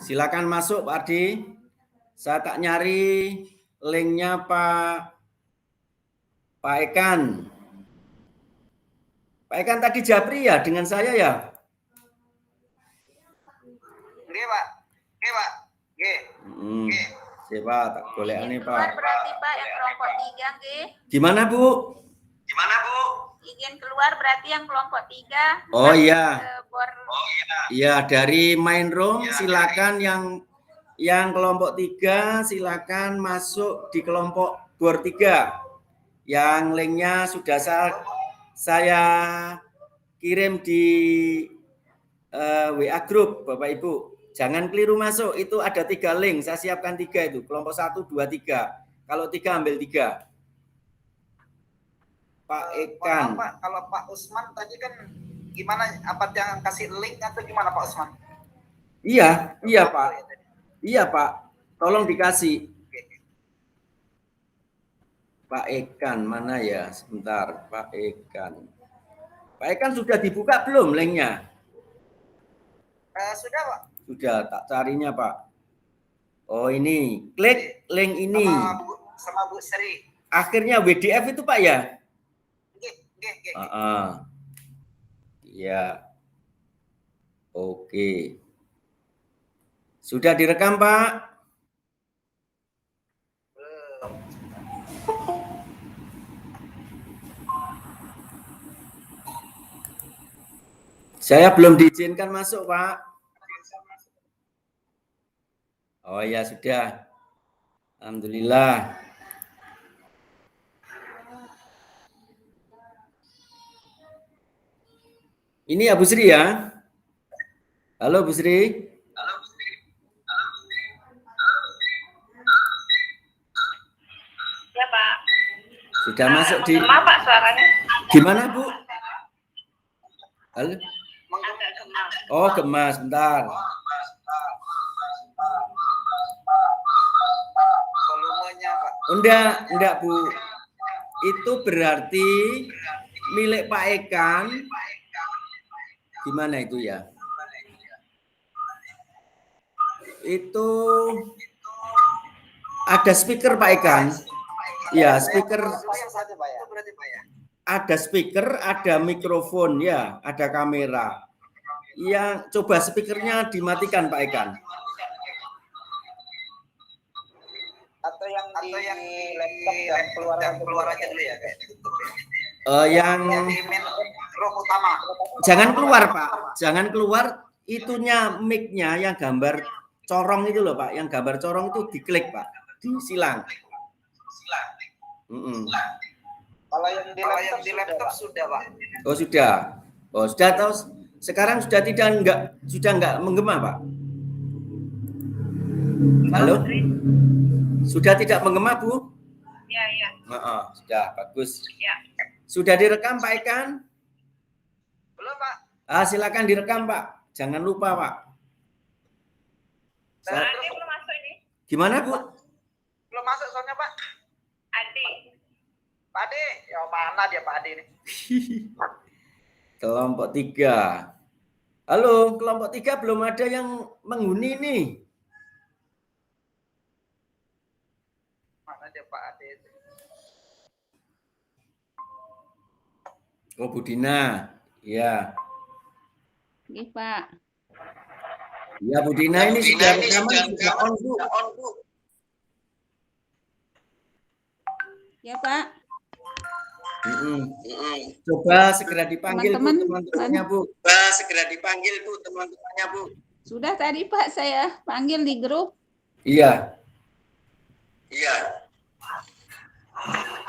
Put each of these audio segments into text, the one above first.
Silakan masuk Pak Ardi. Saya tak nyari linknya Pak Ekan. Pak Ekan tadi japri ya dengan saya ya? Oke Pak. Oke Pak. Oke. Siapa tak boleh aneh Pak. Berarti Pak yang kelompok 3 nggih. Gimana Bu? Izin keluar berarti yang kelompok 3. Oh iya. Iya, dari main room silakan yang kelompok 3 silakan masuk di kelompok bor 3. Yang linknya sudah saya kirim di WA grup Bapak Ibu. Jangan keliru masuk, itu ada 3 link, saya siapkan 3 itu, kelompok 1, 2, 3. Kalau 3 ambil 3. Pak Ekan. Pak, kalau Pak Usman tadi kan gimana? Apa yang kasih link atau gimana Pak Usman? Iya Pak. Iya Pak, tolong dikasih. Pak Ekan mana ya? Sebentar, Pak Ekan. Pak Ekan sudah dibuka belum linknya? Sudah Pak. Sudah, tak carinya Pak. Oh ini, klik link ini. Sama Bu Sri. Akhirnya WDF itu Pak ya? Iya. Oke. Sudah direkam Pak? Saya belum diizinkan masuk Pak. Oh ya sudah. Alhamdulillah. Ini ya Bu Sri ya? Halo Bu Sri. ya Pak. Sudah masuk di. Maaf Pak suaranya. Gimana Bu? Halo. Agak gemas. Oh gemas, bentar. Volumenya Pak. Enggak Bu. Itu berarti milik Pak Ekan. Gimana itu ya? Itu ada speaker Pak Ekan. Ya, speaker. Ada speaker, ada mikrofon ya, ada kamera. Yang coba speakernya dimatikan Pak Ekan. Atau yang di laptop dan keluar aja dulu ya kayak gitu. Yang di main room utama. Jangan keluar Pak, jangan keluar, itunya mic-nya yang gambar corong itu loh Pak, yang gambar corong itu diklik Pak, disilang. Kalau yang di laptop sudah Pak. Oh sudah, tahu. Sekarang sudah enggak menggema Pak. Halo, sudah tidak menggema Bu? Iya. Sudah bagus. Ya. Sudah direkam Pak Ekan? Belum Pak. Silakan direkam Pak. Jangan lupa Pak. Adi belum masuk ini. Gimana Bu? Belum masuk soalnya Pak. Adi. Pak Ade, ya mana dia Pak Ade ini? Kelompok 3. Halo, kelompok 3 belum ada yang menghuni nih. Mana dia Pak Ade itu? Oh, Budina. Ya. Iya, Pak. Ya, Budina ini sudah rekaman, sudah on, Bu. Ya, Pak. Coba segera dipanggil teman-temannya, Bu. Segera dipanggil Bu, teman-temannya Bu. Sudah tadi Pak saya panggil di grup. Iya.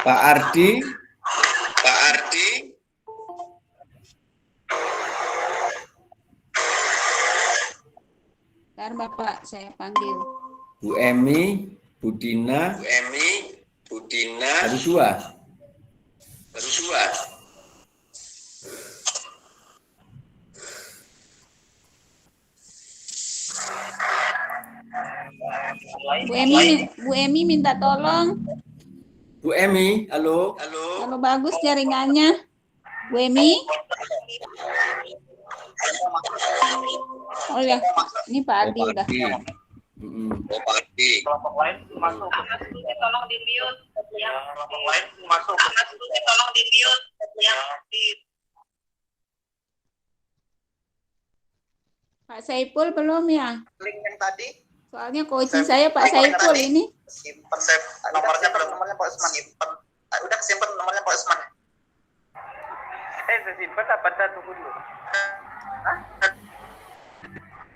Pak Ardi. Ntar Bapak saya panggil. Bu Emi, Budina. Baru dua. Bu Emi minta tolong. Bu Emi, halo. Kalau bagus jaringannya. Bu Emi. Oh ya, ini Pak Ardi Oh, udah. Pak Ardi. Oh, Pak Ardi. Kelompok lain masuk. Tolong di mute. Kelompok lain masuk. Tolong di mute. Pak Saiful belum ya? Link yang tadi Soalnya coach saya Pak Saiful ini. simpen nomornya Pak Usman. Udah simpen nomornya Pak Usman. Saya simpen apa tunggu dulu.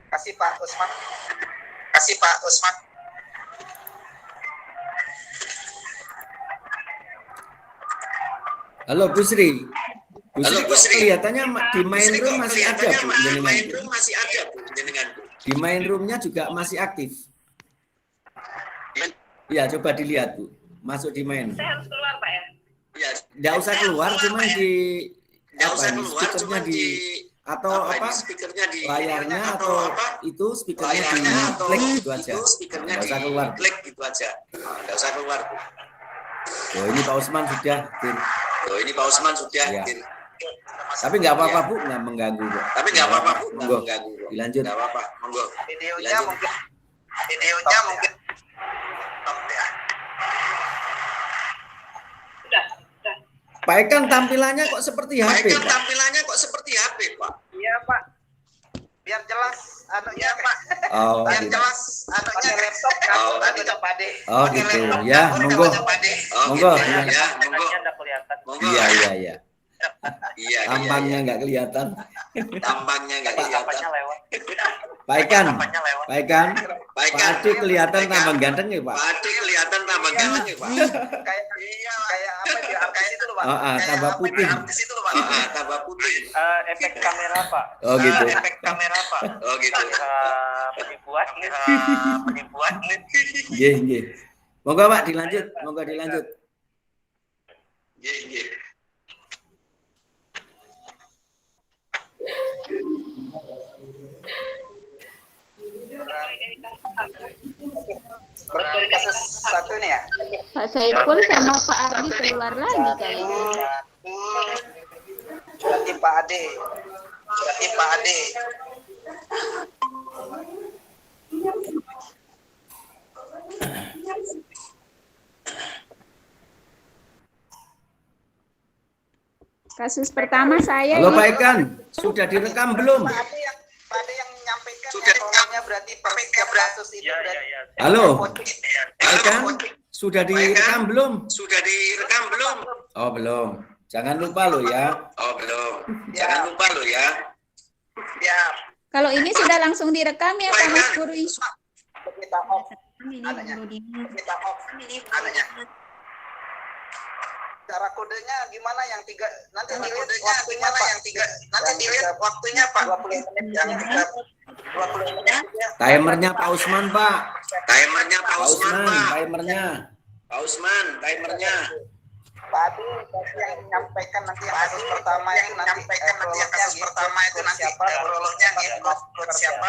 Kasih Pak Usman. Halo Bu Sri. Bu Halo, Sri, Bu kok Sri. kelihatannya di main room masih ada Bu Di main jenengan. room masih ada Bu jenengan. Di main roomnya juga masih aktif. Iya, coba dilihat Bu. Masuk di main. Saya harus keluar, Pak ya. Ya, Nggak usah keluar, cuma di nggak apa usah ini, keluar, speakernya cuma di atau apa speakernya di layarnya atau itu speakernya di layarnya atau klik gitu aja. itu speakernya Nggak di usah keluar. klik gitu aja. Nggak usah keluar Bu. Oh, ini Pak Usman sudah. Hadir. Oh, ini Pak Usman sudah Ya. hadir. Tapi nggak apa-apa Bu, nggak mengganggu kok. Tapi nggak apa-apa Bu, nggak Monggo, mengganggu kok. dilanjut. Nggak apa-apa, monggo. Videonya Lanjut. mungkin stop ya. Sudah. Pak Ekan tampilannya kok seperti Pak HP Ekan Pak? tampilannya kok seperti HP Pak? Iya Pak. Biar jelas anunya Pak. Oh, Biar gitu. jelas anunya laptop kan tadi Pak De. Oh gitu. Ya, monggo. Oh, Monggo, gitu ya. iya. Ya, monggo. Enggak kelihatan. Monggo. Iya, iya, iya. Iya, Tampangnya nggak kelihatan. tampangnya nggak kelihatan. lewat. Pak Ekan, lewat. Pak Ekan, Pak Pak Ekan, Adi kelihatan Pak Ekan. tambah ganteng ya Pak? Pak Adi kelihatan tambah ganteng ya Pak? Kayak apa di artis itu loh Pak. Oh, tambah putih. Artis itu loh Pak. Tambah putih. Efek kamera Pak. Oh gitu. Efek kamera Pak. Oh gitu. Penipuan Nggih, nggih. Monggo Pak dilanjut, monggo dilanjut. Iya, iya. Berarti kasus satu nih ya. Pak Saiful sama Pak Ardi keluar lagi kayaknya. Berarti Pak Ade. Kasus pertama saya Halo ini. Pak Ekan, sudah direkam belum? Pak Ade yang menyampaikan Sudah ya tolongnya berarti per setiap kasus itu berarti. Halo, Pak Ekan, sudah direkam belum? Sudah direkam belum? Oh belum. Jangan lupa loh ya. Oh belum. Jangan lupa loh ya. Ya, Kalau ini sudah langsung direkam ya Pak Mas Puri. kita off Ini Adanya. dulu di kita off adanya. Cara kodenya gimana yang tiga nanti dilihat waktunya Pak nanti dilihat waktunya Pak 20 menit yang 20 menit ya. Timernya Pak Usman Pak. Timernya Pak Pak Usman, Usman, Pak. timernya. Pak Usman, timernya. Pak Adi yang menyampaikan nanti yang kasus pertama itu nanti prolognya gitu coach siapa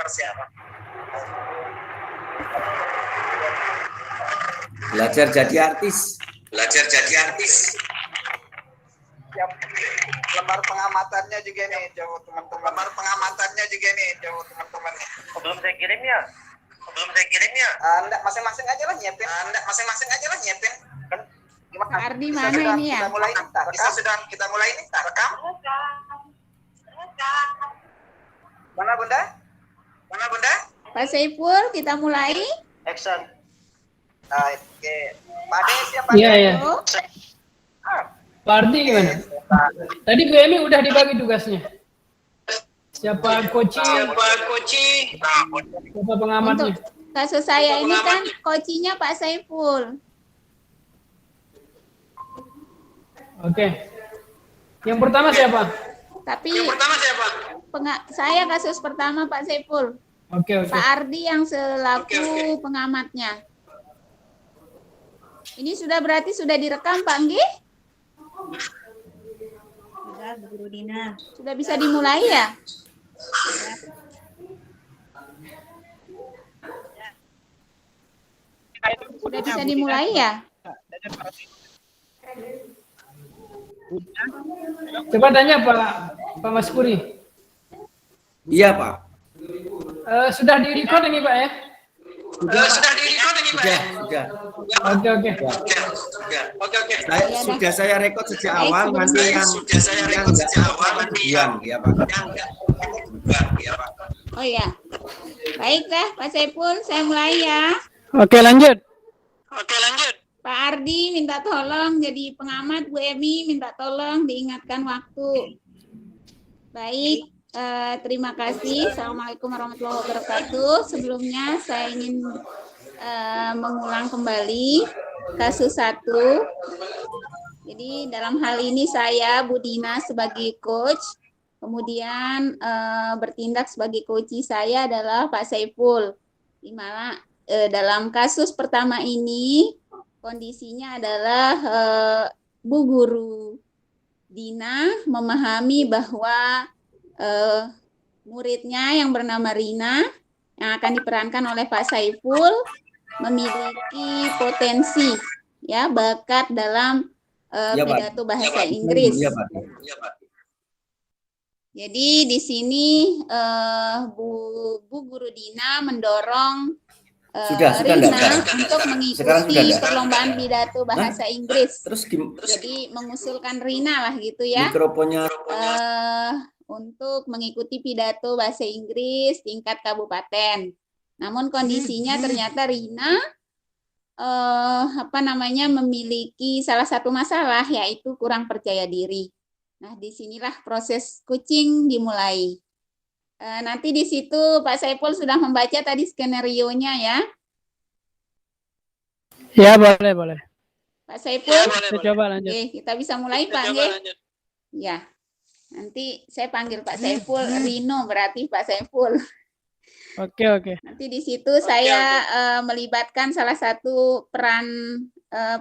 siapa. Belajar jadi artis. Belajar jadi artis. Siap. Lembar pengamatannya juga nih jauh teman-teman. Belum saya kirim ya. Enggak masing-masing aja lah nyiapin. Kan gimana? Pak Ardi Kita mana sudah- ini ya? Kita mulai nih. Kita mulai nih. Rekam. Mana Bunda? Pak Saiful, kita mulai. Action. Oke. Pak Ade siapa? Iya, iya. Oh, Pak Ardi gimana? Tadi Bu Emi udah dibagi tugasnya. Siapa coaching, siapa pengamatnya. untuk kasus saya ini kan coachingnya Pak Saiful. Oke. Yang pertama siapa? Tapi Pertama siapa? saya kasus pertama Pak Saiful. Oke, oke. Pak Ardi yang selaku pengamatnya. Ini sudah berarti sudah direkam Pak Anggi? Sudah, Bu Dina. Sudah bisa dimulai ya? Sudah bisa dimulai ya? Coba tanya Pak Mas Puri. Iya, Pak. Sudah di-record ini, Pak ya? Sudah di-record ini, Pak? Sudah. Oke, oke. Oke. Sudah saya rekod sejak Baik, awal, nanti sebelumnya- yang Sudah saya rekod sejak awal, nanti buang, ya Pak. yang enggak, ya Pak. Oh ya. Baik dah, Pak Saiful, saya mulai ya. Oke, lanjut. Oke, lanjut. Pak Ardi minta tolong jadi pengamat, Bu Emi minta tolong diingatkan waktu. Baik, terima kasih. Assalamualaikum warahmatullahi wabarakatuh. Sebelumnya saya ingin mengulang kembali kasus 1. Jadi dalam hal ini saya Bu Dina sebagai coach, kemudian bertindak sebagai coach saya adalah Pak Saiful. Di mana dalam kasus pertama ini kondisinya adalah Bu Guru Dina memahami bahwa muridnya yang bernama Rina yang akan diperankan oleh Pak Saiful memiliki potensi ya bakat dalam Ya, Pak. pidato bahasa Inggris. Iya, Pak. Iya, Pak. Jadi di sini Bu Guru Dina mendorong Sudah Rina enggak? untuk Sekarang mengikuti sudah enggak? perlombaan pidato bahasa Inggris. Terus Jadi mengusulkan Rina lah gitu ya. mikrofonnya Untuk mengikuti pidato bahasa Inggris tingkat kabupaten. Namun kondisinya ternyata Rina memiliki salah satu masalah yaitu kurang percaya diri. Nah, disinilah proses coaching dimulai. Nanti di situ Pak Saiful sudah membaca tadi skenario-nya ya. Ya, boleh. Pak Saiful. Kita coba lanjut. Oke, kita bisa mulai Pak. Nggih? Ya. Nanti saya panggil Pak Saiful, Rino berarti Pak Saiful. Oke. Nanti di situ saya melibatkan salah satu peran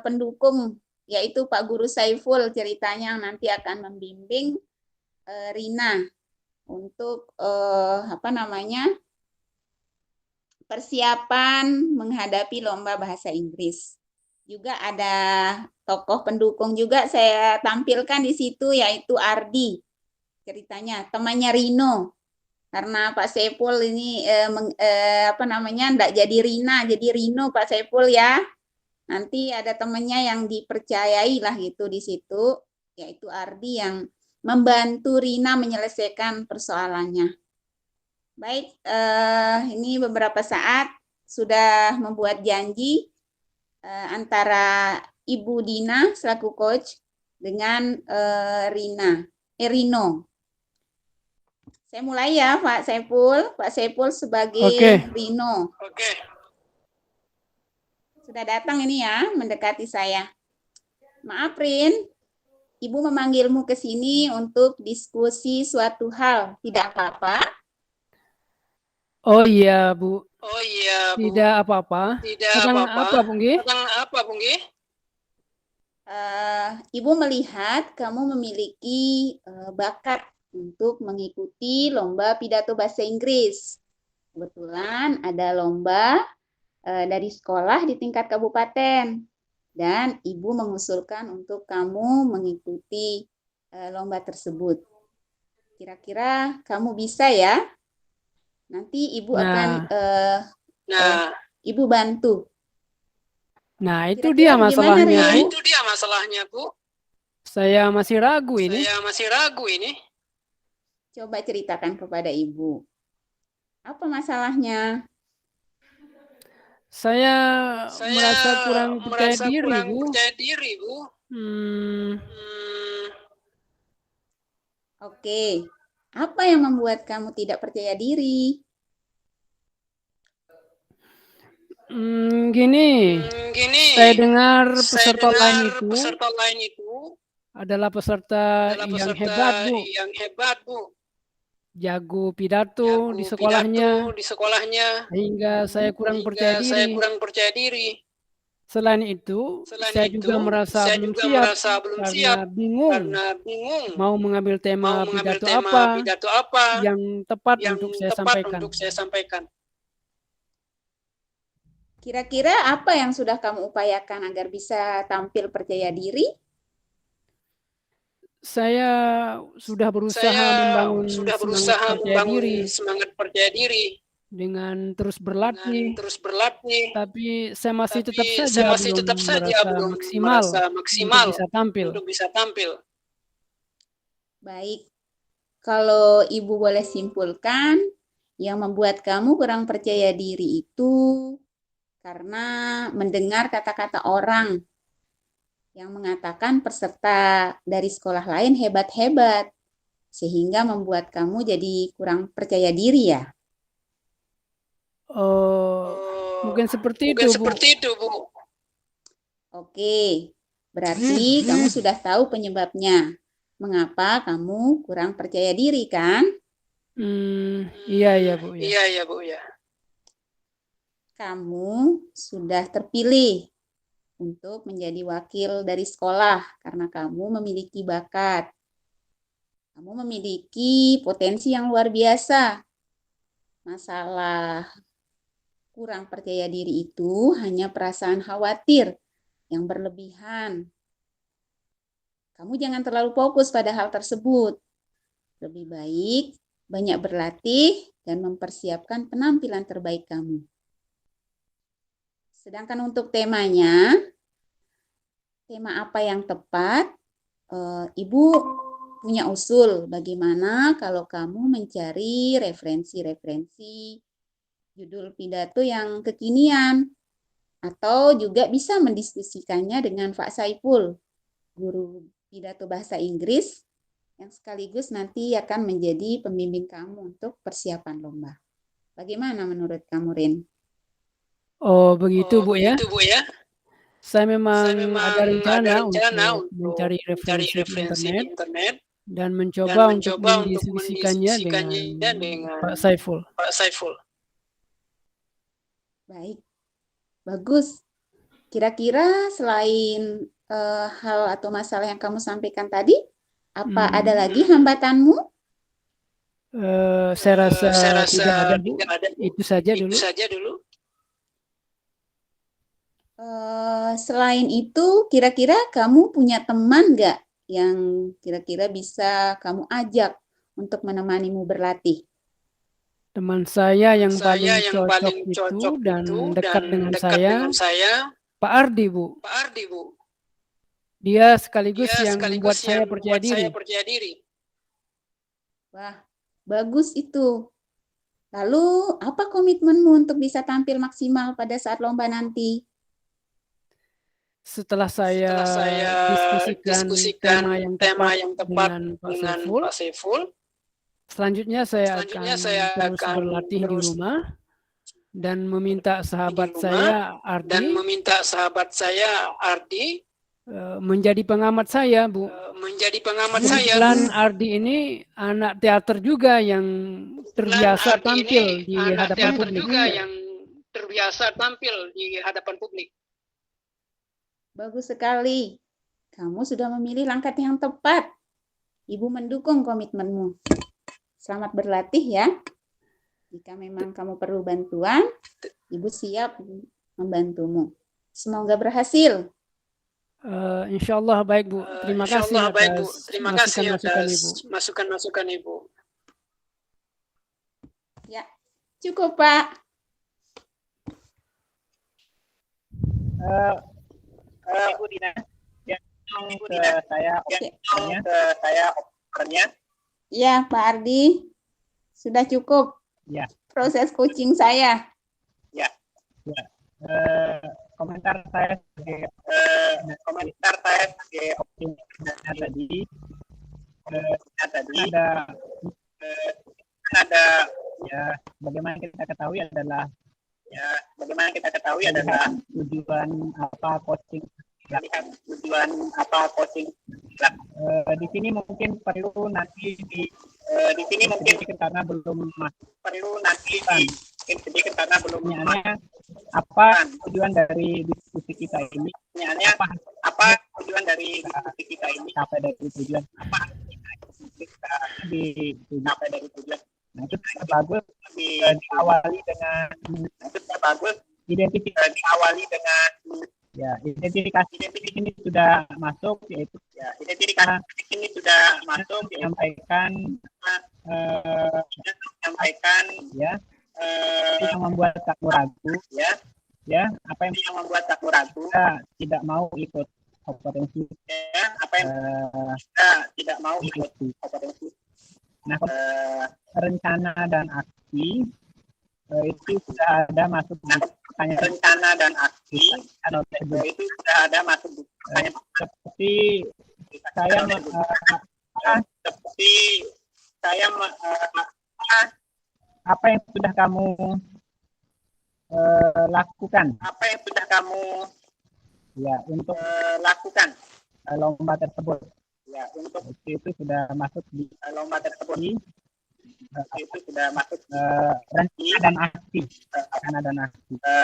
pendukung yaitu Pak Guru Saiful ceritanya yang nanti akan membimbing Rina untuk persiapan menghadapi lomba bahasa Inggris. Juga ada tokoh pendukung juga saya tampilkan di situ yaitu Ardi. Ceritanya temannya Rino. Karena Pak Saiful ini enggak jadi Rina, jadi Rino Pak Saiful ya. Nanti ada temannya yang dipercayai lah gitu di situ, yaitu Ardi yang membantu Rina menyelesaikan persoalannya. Baik, ini beberapa saat sudah membuat janji antara Ibu Dina selaku coach dengan Rino. Saya mulai ya Pak Saiful. Pak Saiful sebagai Rino. Oke. Sudah datang ini ya, mendekati saya. Maaf Rin, Ibu memanggilmu ke sini untuk diskusi suatu hal. Tidak apa-apa? Oh iya, Bu. Oh iya, Bu. Tidak apa-apa. Tidak Tentang apa-apa. apa, Punggi? Tentang apa, Punggi? Ibu melihat kamu memiliki bakat untuk mengikuti lomba pidato bahasa Inggris. Kebetulan ada lomba dari sekolah di tingkat kabupaten dan Ibu mengusulkan untuk kamu mengikuti lomba tersebut. Kira-kira kamu bisa ya? Nanti Ibu akan Ibu bantu. Nah, itu Kira-kira dia gimana, masalahnya. Rin? Itu dia masalahnya, Bu. Saya masih ragu ini. Coba ceritakan kepada Ibu. Apa masalahnya? Saya merasa kurang percaya diri, Bu. Oke. Apa yang membuat kamu tidak percaya diri? Gini, saya dengar peserta lain itu adalah peserta yang hebat, Bu. Jago pidato di sekolahnya, sehingga saya kurang percaya diri. Selain itu, saya juga merasa belum siap karena bingung mau mengambil tema pidato apa yang tepat untuk saya sampaikan. Kira-kira apa yang sudah kamu upayakan agar bisa tampil percaya diri? Saya sudah berusaha membangun semangat percaya diri dengan terus berlatih, tapi saya masih tetap belum merasa maksimal untuk bisa tampil. Baik, kalau Ibu boleh simpulkan, yang membuat kamu kurang percaya diri itu karena mendengar kata-kata orang yang mengatakan peserta dari sekolah lain hebat-hebat, sehingga membuat kamu jadi kurang percaya diri ya? Mungkin seperti itu, Bu. Oke, berarti kamu sudah tahu penyebabnya. Mengapa kamu kurang percaya diri, kan? Iya, Bu. Iya, Bu ya. Kamu sudah terpilih untuk menjadi wakil dari sekolah karena kamu memiliki bakat. Kamu memiliki potensi yang luar biasa. Masalah kurang percaya diri itu hanya perasaan khawatir yang berlebihan. Kamu jangan terlalu fokus pada hal tersebut. Lebih baik banyak berlatih dan mempersiapkan penampilan terbaik kamu. Sedangkan untuk temanya, tema apa yang tepat? Ibu punya usul bagaimana kalau kamu mencari referensi judul pidato yang kekinian, atau juga bisa mendiskusikannya dengan Pak Saiful, guru pidato bahasa Inggris, yang sekaligus nanti akan menjadi pembimbing kamu untuk persiapan lomba. Bagaimana menurut kamu, Rin? Oh, begitu, Bu ya. Saya memang ada rencana untuk mencari referensi di internet dan mencoba untuk mendiskusikannya dengan Pak Saiful. Baik, bagus. Kira-kira selain hal atau masalah yang kamu sampaikan tadi, apa ada lagi hambatanmu? Saya rasa tidak ada, Bu. Itu saja dulu. Selain itu, kira-kira kamu punya teman nggak yang kira-kira bisa kamu ajak untuk menemanimu berlatih? Teman saya yang paling cocok itu dan dekat dengan saya, Pak Ardi, Bu. Dia sekaligus yang membuat saya percaya diri. Wah, bagus itu. Lalu, apa komitmenmu untuk bisa tampil maksimal pada saat lomba nanti? Setelah saya diskusikan tema yang tepat dengan Pak Saiful, selanjutnya saya akan terus berlatih di rumah dan meminta sahabat saya Ardi menjadi pengamat saya, Bu. Kebetulan Ardi ini anak teater juga yang terbiasa tampil di hadapan publik. Bagus sekali. Kamu sudah memilih langkah yang tepat. Ibu mendukung komitmenmu. Selamat berlatih ya. Jika memang kamu perlu bantuan, Ibu siap membantumu. Semoga berhasil. Insya Allah baik, Bu. Terima kasih atas masukan-masukan Ibu. Ya, cukup, Pak. Ibu Dina, saya opernya. Ya, Pak Ardi. Sudah cukup. Ya. Proses coaching saya. Ya. Komentar saya sebagai optimisnya tadi ada ya bagaimana kita ketahui adalah tujuan apa coaching. Di sini mungkin perlu nanti karena belum apa tujuan dari diskusi kita ini? Apa tujuan dari diskusi kita ini? Sampai dari tujuan apa? Sampai dari tujuan. Nah, itu bagus diawali dengan identifikasi ini sudah masuk, yaitu Ya, jadi karena ini sudah masuk menyampaikan ya yang membuat kamu ragu ya apa yang membuat kamu ragu tidak mau ikut kompetensi apa yang tidak mau ikut kompetensi. Nah, rencana dan aksi itu sudah ada masuk di pertanyaan rencana dan aksi itu sudah ada masuk di pertanyaan seperti apa yang sudah kamu lakukan? Apa yang sudah kamu untuk lakukan lomba tersebut? Ya, untuk itu sudah masuk di lomba tersebut. Itu sudah masuk rencana dan aksi.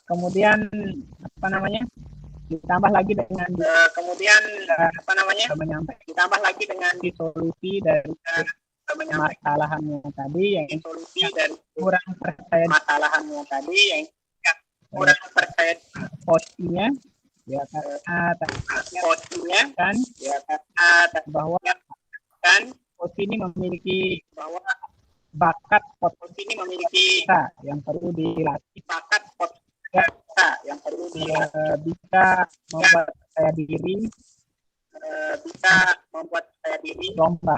Kemudian apa namanya? Ditambah lagi dengan ditambah lagi dengan solusi dari masalahannya tadi yang kurang percaya masalahannya tadi yang kurang percaya posisinya ya karena bahwa posisi ini memiliki bakat posisi ini memiliki yang perlu dilatih yang perlu bisa membuat saya diri lomba.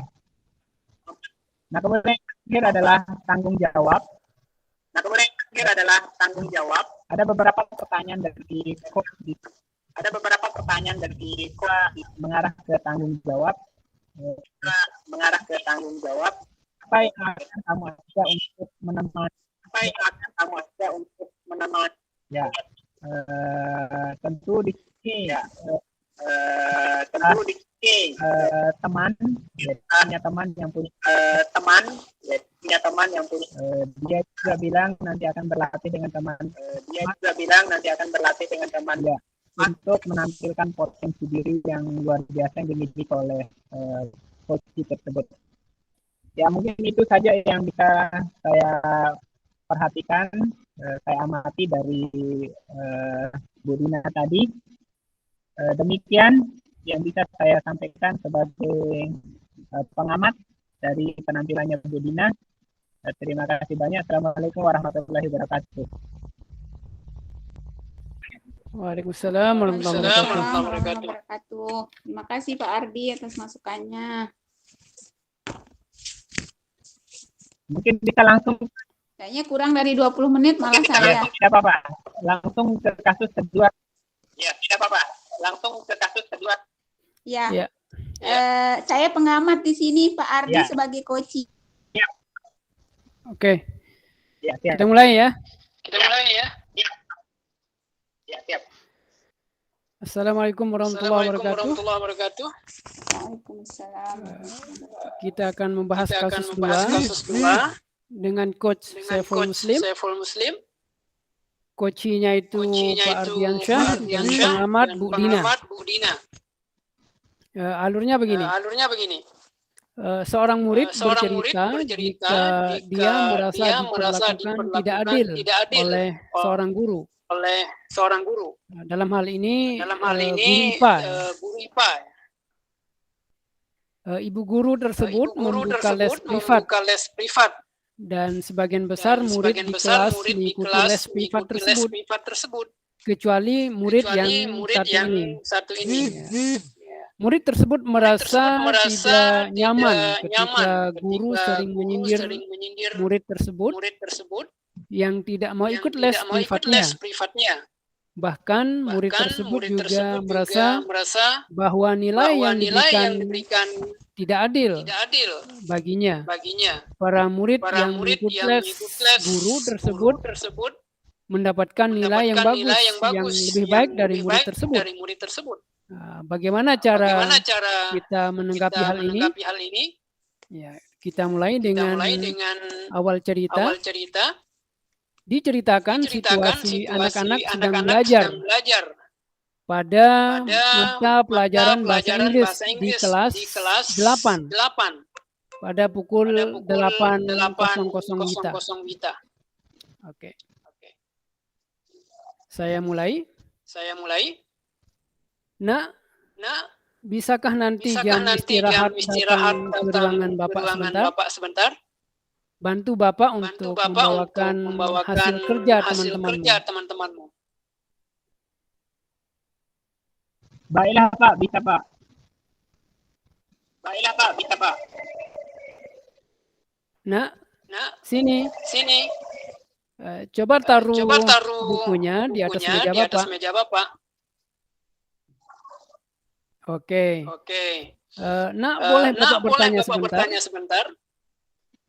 Nah, kemudian terakhir adalah tanggung jawab. Ada beberapa pertanyaan dari coach mengarah ke tanggung jawab. Apa yang akan kamu ajak untuk menemani? Ya, tentu di sini teman yang punya dia juga bilang nanti akan berlatih dengan teman ya, untuk menampilkan potensi diri yang luar biasa yang dimiliki oleh posisi tersebut. Ya, mungkin itu saja yang bisa saya perhatikan, saya amati dari Bu Dina tadi. Demikian yang bisa saya sampaikan sebagai pengamat dari penampilannya Bu Dina. Terima kasih banyak. Assalamualaikum warahmatullahi wabarakatuh. Waalaikumsalam warahmatullahi wabarakatuh. Terima kasih Pak Ardi atas masukannya. Mungkin bisa langsung. Kayaknya kurang dari 20 menit malah saya. Tidak apa-apa. Langsung ke kasus kedua. Ya, tidak apa-apa. Langsung ke kasus kedua. Ya. Saya pengamat di sini, Pak Ardi sebagai coach. Ya. Oke. Ya, siap. Kita mulai ya. Ya, siap. Assalamualaikum warahmatullahi wabarakatuh. Waalaikumsalam. Kita akan membahas kasus 2 dengan coach Saiful Muslim. Coachnya itu Pak Ardiansyah dan pengamat Bu Dina. Alurnya begini. Seorang murid bercerita jika dia merasa diperlakukan tidak adil oleh seorang guru. Dalam hal ini guru IPA. Ibu guru tersebut membuka les privat. Dan sebagian besar murid di kelas mengikuti les privat tersebut, kecuali murid yang satu ini. Murid tersebut merasa tidak nyaman ketika guru sering menyindir murid tersebut yang tidak mau ikut les privatnya. Bahkan murid tersebut juga merasa bahwa nilai yang diberikan tidak adil baginya. Para murid yang mengikuti les guru tersebut mendapatkan nilai yang bagus, yang lebih baik dari murid tersebut. Nah, bagaimana cara kita menanggapi hal ini? Ya, kita mulai dengan awal cerita. Diceritakan situasi anak-anak sedang belajar pada mata pelajaran bahasa Inggris di kelas 8 pada pukul 8.00 WITA. Oke. Saya mulai. Nak, bisakah nanti bisakah jam nanti istirahat jam istirahat datang ke datang ruangan ke Bapak ruangan sebentar? Bapak sebentar? Bantu Bapak Bantu untuk Bapak untuk membawakan membawakan hasil kerja hasil teman-temanmu. kerja teman-temanmu. Baiklah Pak, bisa Pak. Baiklah Pak, bisa Pak. Nak, Nak, sini. sini. Coba taruh Coba taruh bukunya di atas bukunya meja di atas Bapak. meja Bapak. Oke. Oke. Nak, boleh Bapak bertanya Bapak sebentar? bertanya sebentar?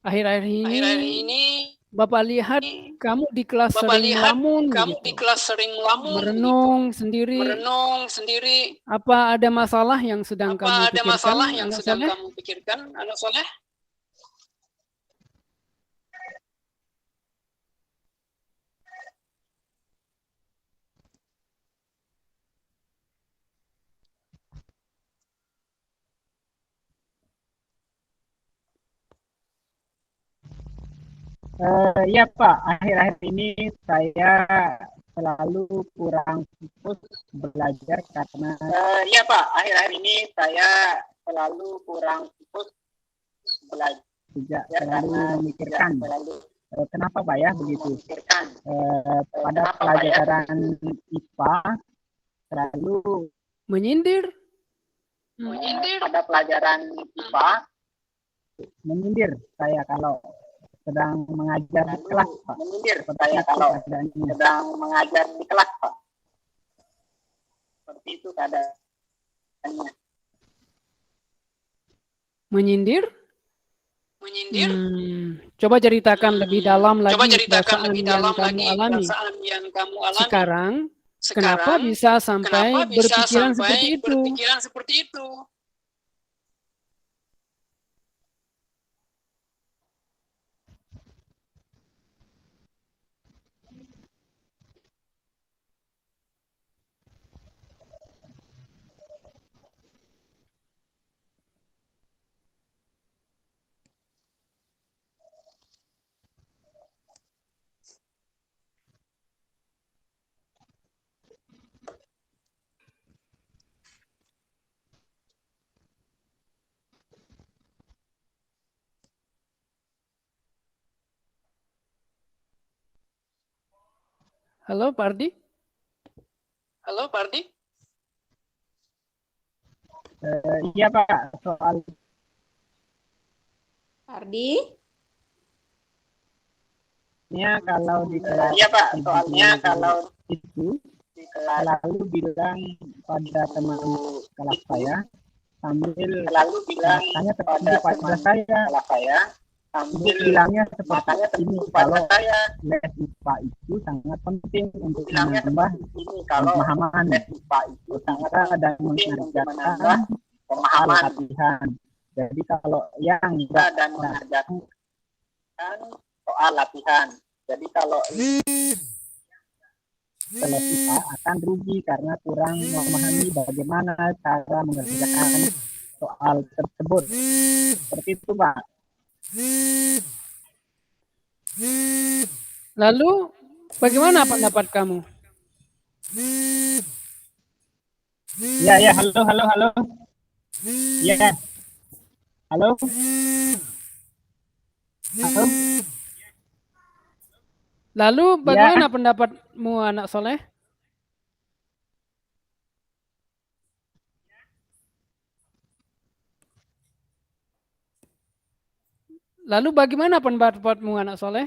Akhir-akhir Akhir-akhir ini ini Bapak lihat kamu di kelas Bapak sering lihat lamun kamu di begitu. kelas sering lamun Merenung begitu. sendiri. Merenung sendiri. Apa ada masalah yang sedang Apa kamu ada pikirkan, masalah yang anak sedang soleh? kamu pikirkan, anak soleh? Ya Pak, akhir-akhir ini saya selalu kurang fokus belajar karena Ya Pak, akhir-akhir ini saya selalu kurang fokus belajar. tidak selalu memikirkan. Kenapa Pak ya begitu? Pada pelajaran IPA selalu Menyindir? pada pelajaran IPA menyindir saya kalau sedang mengajar di kelas Pak. menyindir saya kalau sedang mengajar di kelas Pak. Seperti itu keadaannya. Menyindir? Menyindir? Coba ceritakan lebih dalam lagi Coba ceritakan perasaan lebih yang dalam kamu lagi alami. perasaan yang kamu alami. Sekarang, kenapa bisa sampai berpikiran seperti itu? Berpikiran seperti itu? Halo, Pak Ardi? Halo, Pak Ardi? Iya Pak, soal Ardi? kalau di kelas Iya Pak, soalnya kalau itu di kelas selalu bilang pada teman kelas saya sambil selalu bilang tanya pada seperti pada saya kelas saya sambil bilangnya seperti matanya ini tertuju pada kalau saya les IPA itu sangat penting untuk bilangnya menambah seperti ini kalau pemahaman les IPA itu sangat kita dan penting untuk menambah mengerjakan pemahaman latihan. Jadi kalau yang kita enggak dan mengerjakan soal latihan. Jadi kalau les IPA akan rugi karena kurang memahami bagaimana cara mengerjakan soal tersebut. Seperti itu Pak. Lalu, bagaimana pendapat kamu? Ya, halo. Ya. Halo. Lalu, bagaimana pendapatmu, anak soleh? Lalu, bagaimana pendapatmu, anak soleh?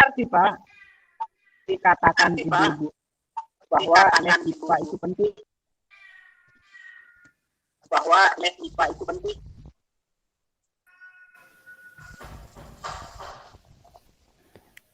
Arti Pak, dikatakan ibu-ibu bahwa les IPA itu penting. bahwa les IPA itu penting.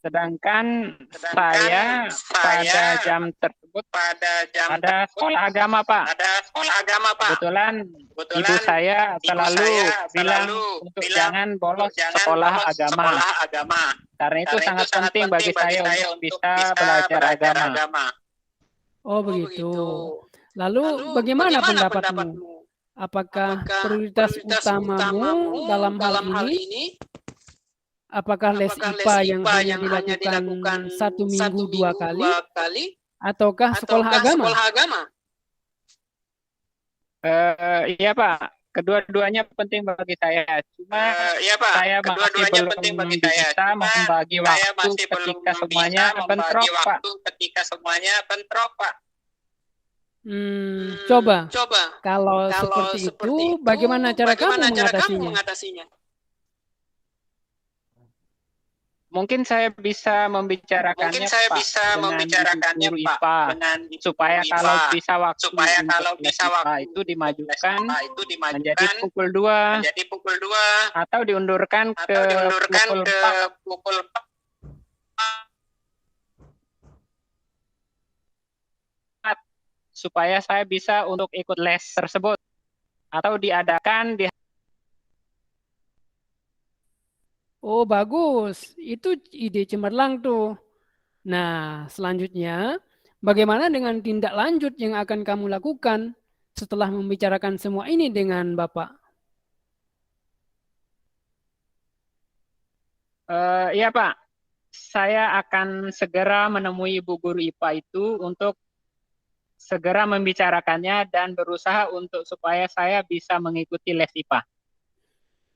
Sedangkan saya pada jam tersebut ada sekolah agama, Pak. Kebetulan ibu saya selalu bilang untuk jangan bolos sekolah agama. Karena itu sangat penting bagi saya untuk bisa belajar agama. Oh begitu. Lalu bagaimana pendapatmu? Apakah prioritas utamamu dalam hal ini? Apakah les IPA yang hanya dilakukan 1 minggu 2 kali? Ataukah sekolah agama? Iya Pak, kedua-duanya penting bagi saya. Cuma saya masih belum bisa membagi waktu ketika semuanya bentrok, Pak. Coba. Kalau seperti itu, bagaimana cara kamu mengatasinya? Mungkin saya bisa membicarakannya Pak dengan guru IPA supaya kalau bisa waktu untuk les IPA itu dimajukan menjadi pukul 2 atau diundurkan ke pukul 4 supaya saya bisa untuk ikut les tersebut atau diadakan di. Oh bagus, itu ide cemerlang tuh. Nah selanjutnya, bagaimana dengan tindak lanjut yang akan kamu lakukan setelah membicarakan semua ini dengan Bapak? Iya Pak, saya akan segera menemui ibu guru IPA itu untuk segera membicarakannya dan berusaha untuk supaya saya bisa mengikuti les IPA.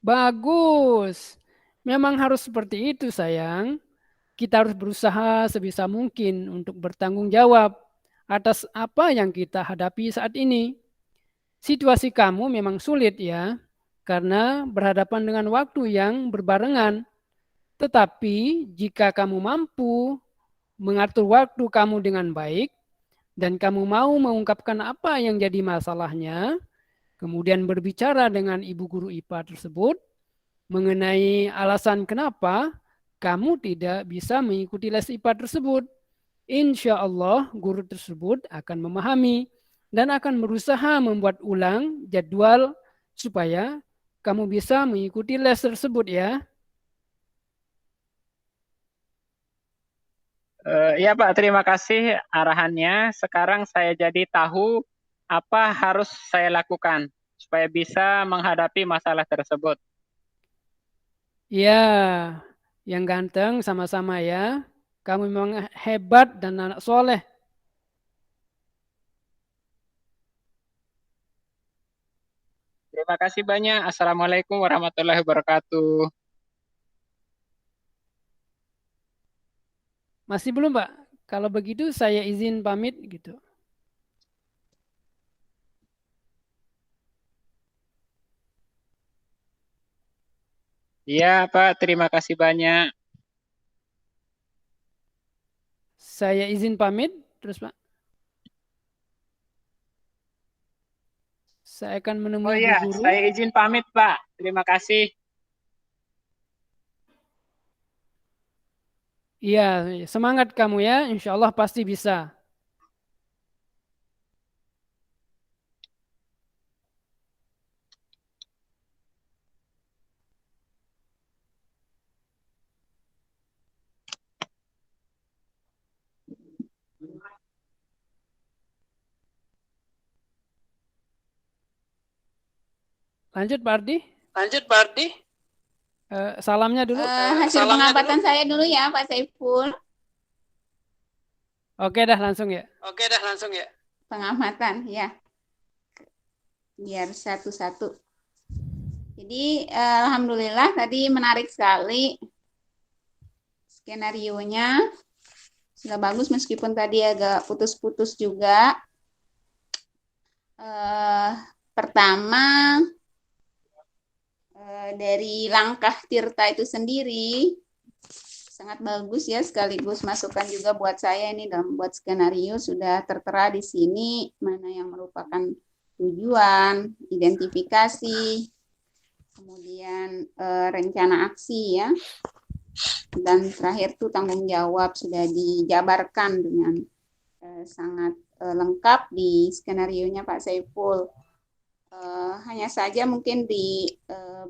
Bagus. Memang harus seperti itu, sayang. Kita harus berusaha sebisa mungkin untuk bertanggung jawab atas apa yang kita hadapi saat ini. Situasi kamu memang sulit ya, karena berhadapan dengan waktu yang berbarengan. Tetapi jika kamu mampu mengatur waktu kamu dengan baik, dan kamu mau mengungkapkan apa yang jadi masalahnya, kemudian berbicara dengan ibu guru IPA tersebut, mengenai alasan kenapa kamu tidak bisa mengikuti les IPA tersebut. Insya Allah guru tersebut akan memahami dan akan berusaha membuat ulang jadwal supaya kamu bisa mengikuti les tersebut ya. Ya Pak, terima kasih arahannya. Sekarang saya jadi tahu apa harus saya lakukan supaya bisa menghadapi masalah tersebut. Ya, yang ganteng sama-sama ya. Kamu memang hebat dan anak soleh. Terima kasih banyak. Assalamualaikum warahmatullahi wabarakatuh. Masih belum, Pak? Kalau begitu saya izin pamit gitu. Iya, Pak. Terima kasih banyak. Saya izin pamit terus, Pak. Saya akan menemui guru. Saya izin pamit, Pak. Terima kasih. Iya, semangat kamu ya. Insya Allah pasti bisa. Lanjut Pak Ardi. Salamnya dulu. Hasil pengamatan saya dulu ya Pak Saiful. Oke dah langsung ya. Pengamatan ya. Biar satu-satu. Jadi alhamdulillah tadi menarik sekali. Skenarionya sudah bagus meskipun tadi agak putus-putus juga. Pertama dari langkah Tirta itu sendiri sangat bagus ya, sekaligus masukan juga buat saya ini dalam buat skenario sudah tertera di sini mana yang merupakan tujuan, identifikasi, kemudian rencana aksi ya. Dan terakhir tuh tanggung jawab sudah dijabarkan dengan sangat lengkap di skenarionya Pak Saiful. Hanya saja mungkin di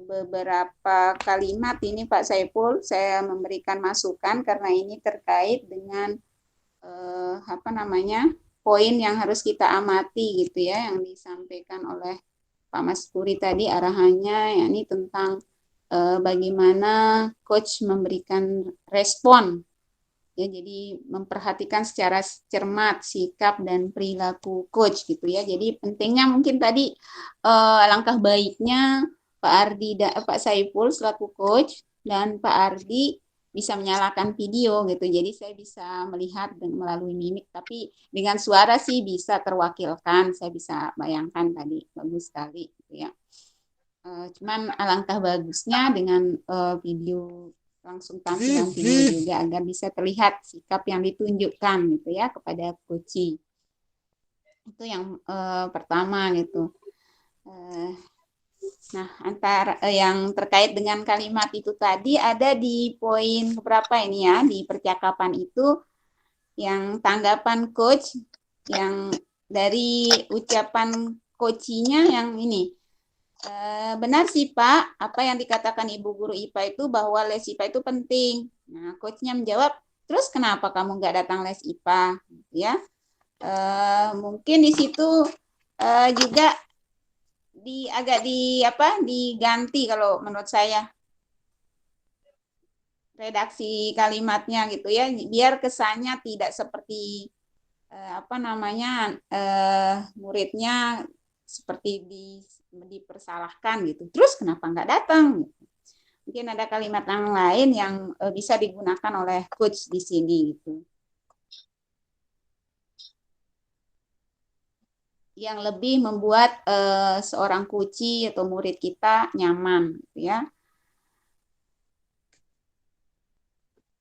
beberapa kalimat ini Pak Saiful saya memberikan masukan karena ini terkait dengan poin yang harus kita amati gitu ya, yang disampaikan oleh Pak Mas Puri tadi arahannya yakni tentang bagaimana coach memberikan respon ya, jadi memperhatikan secara cermat sikap dan perilaku coach gitu ya. Jadi pentingnya mungkin tadi langkah baiknya Pak Saiful selaku coach dan Pak Ardi bisa menyalakan video gitu. Jadi saya bisa melihat melalui mimik, tapi dengan suara sih bisa terwakilkan. Saya bisa bayangkan tadi bagus sekali gitu ya. Cuman alangkah bagusnya dengan video langsung tampilan video juga agar bisa terlihat sikap yang ditunjukkan gitu ya kepada coach. Itu yang pertama gitu. Nah, yang terkait dengan kalimat itu tadi ada di poin berapa ini ya di percakapan itu, yang tanggapan coach yang dari ucapan coachinya yang ini. Benar sih Pak, apa yang dikatakan Ibu Guru IPA itu bahwa les IPA itu penting. Nah, coachnya menjawab, terus kenapa kamu nggak datang les IPA? Ya, mungkin di situ juga diganti kalau menurut saya redaksi kalimatnya gitu ya, biar kesannya tidak seperti muridnya seperti dipersalahkan gitu. Terus kenapa nggak datang? Mungkin ada kalimat yang lain yang bisa digunakan oleh coach di sini gitu. Yang lebih membuat seorang coach atau murid kita nyaman gitu ya.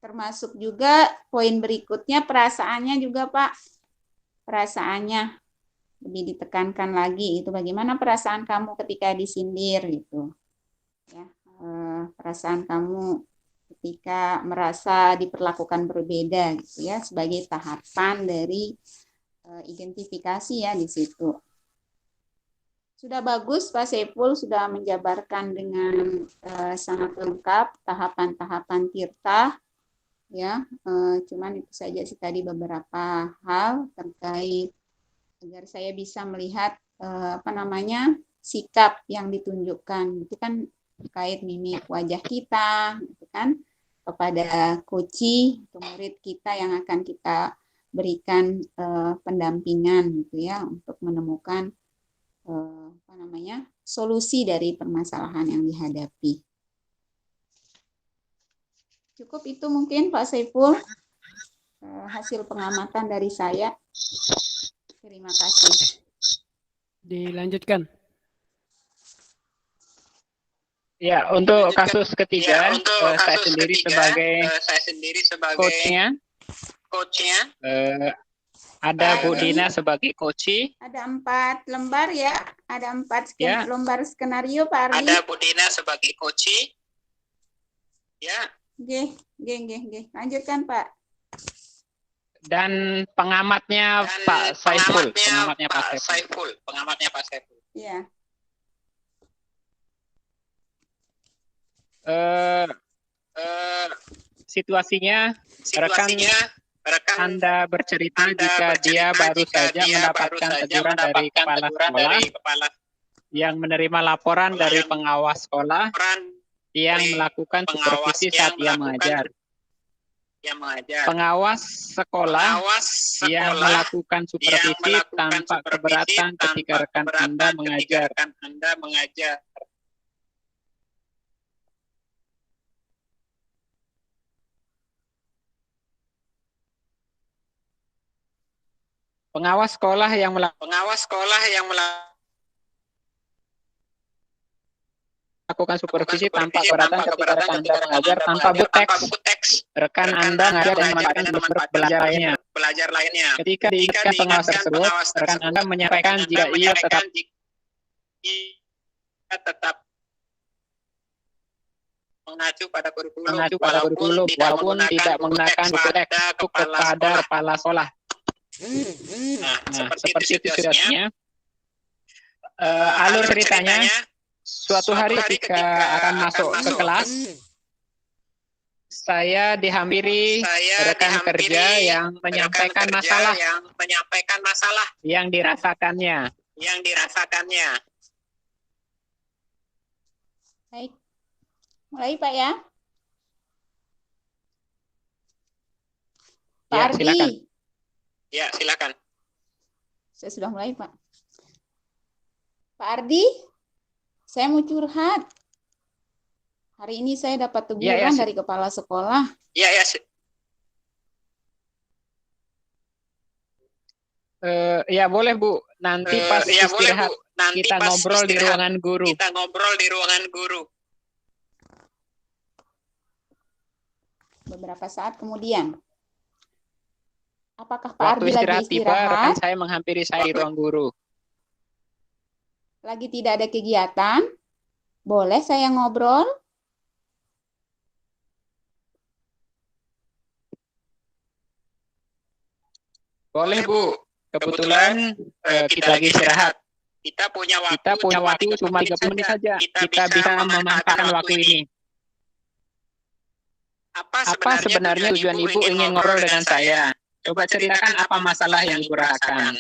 Termasuk juga poin berikutnya perasaannya juga Pak. Perasaannya lebih ditekankan lagi, itu bagaimana perasaan kamu ketika disindir gitu ya, perasaan kamu ketika merasa diperlakukan berbeda gitu ya, sebagai tahapan dari identifikasi ya di situ. Sudah bagus Pak Saiful sudah menjabarkan dengan sangat lengkap tahapan-tahapan tirta ya, cuman itu saja sih tadi beberapa hal terkait agar saya bisa melihat sikap yang ditunjukkan itu kan terkait mimik wajah kita gitu kan kepada coach atau murid kita yang akan kita berikan pendampingan gitu ya untuk menemukan solusi dari permasalahan yang dihadapi. Cukup itu mungkin Pak Saiful hasil pengamatan dari saya. Terima kasih. Dilanjutkan. Ya, untuk kasus ketiga, saya sendiri sebagai coachnya, ada Bu Dina sebagai coach. Ada 4 lembar ya, ada 4 lembar skenario Pak Ardi. Ada Bu Dina sebagai coach. Ya. Oke. Lanjutkan Pak. Dan pengamatnya Pak Saiful. Pengamatnya Pak Saiful. Iya. Situasinya rekan Anda bercerita jika dia baru saja mendapatkan teguran dari kepala sekolah yang menerima laporan dari pengawas sekolah yang melakukan supervisi saat dia mengajar. Pengawas sekolah yang melakukan supervisi tanpa keberatan ketika rekan Anda mengajar. Pengawas sekolah yang melakukan supervisi tanpa keberatan ketika rekan Anda mengajar tanpa buku teks. Rekan Anda mengajar dan memanfaatkan sumber belajar lainnya. Ketika diingatkan pengawas tersebut, rekan Anda menyampaikan jika ia tetap mengacu pada kurikulum walaupun tidak menggunakan buku teks kepada kepala sekolah. Nah, seperti itu situasinya. Alur ceritanya, suatu hari ketika akan masuk ke kelas, saya dihampiri rekan kerja yang menyampaikan masalah yang dirasakannya. Baik. Mulai Pak ya. Pak Ya, Ardi. silakan. Ya, silakan. Saya sudah mulai Pak. Pak Ardi, saya mau curhat. Hari ini saya dapat teguran dari kepala sekolah. Ya. Ya boleh Bu. Nanti pas istirahat kita ngobrol di ruangan guru. Beberapa saat kemudian. Apakah Pak Waktu Ardi lagi istirahat tiba, rekan istirahat? saya menghampiri saya di ruang guru. Lagi tidak ada kegiatan? Boleh saya ngobrol? Boleh Bu. Kebetulan kita lagi istirahat. Kita punya waktu cuma 30 menit saja. Kita bisa memanfaatkan waktu ini. Apa sebenarnya tujuan Ibu ingin ngobrol dengan saya? Coba ceritakan apa masalah yang Ibu rasakan.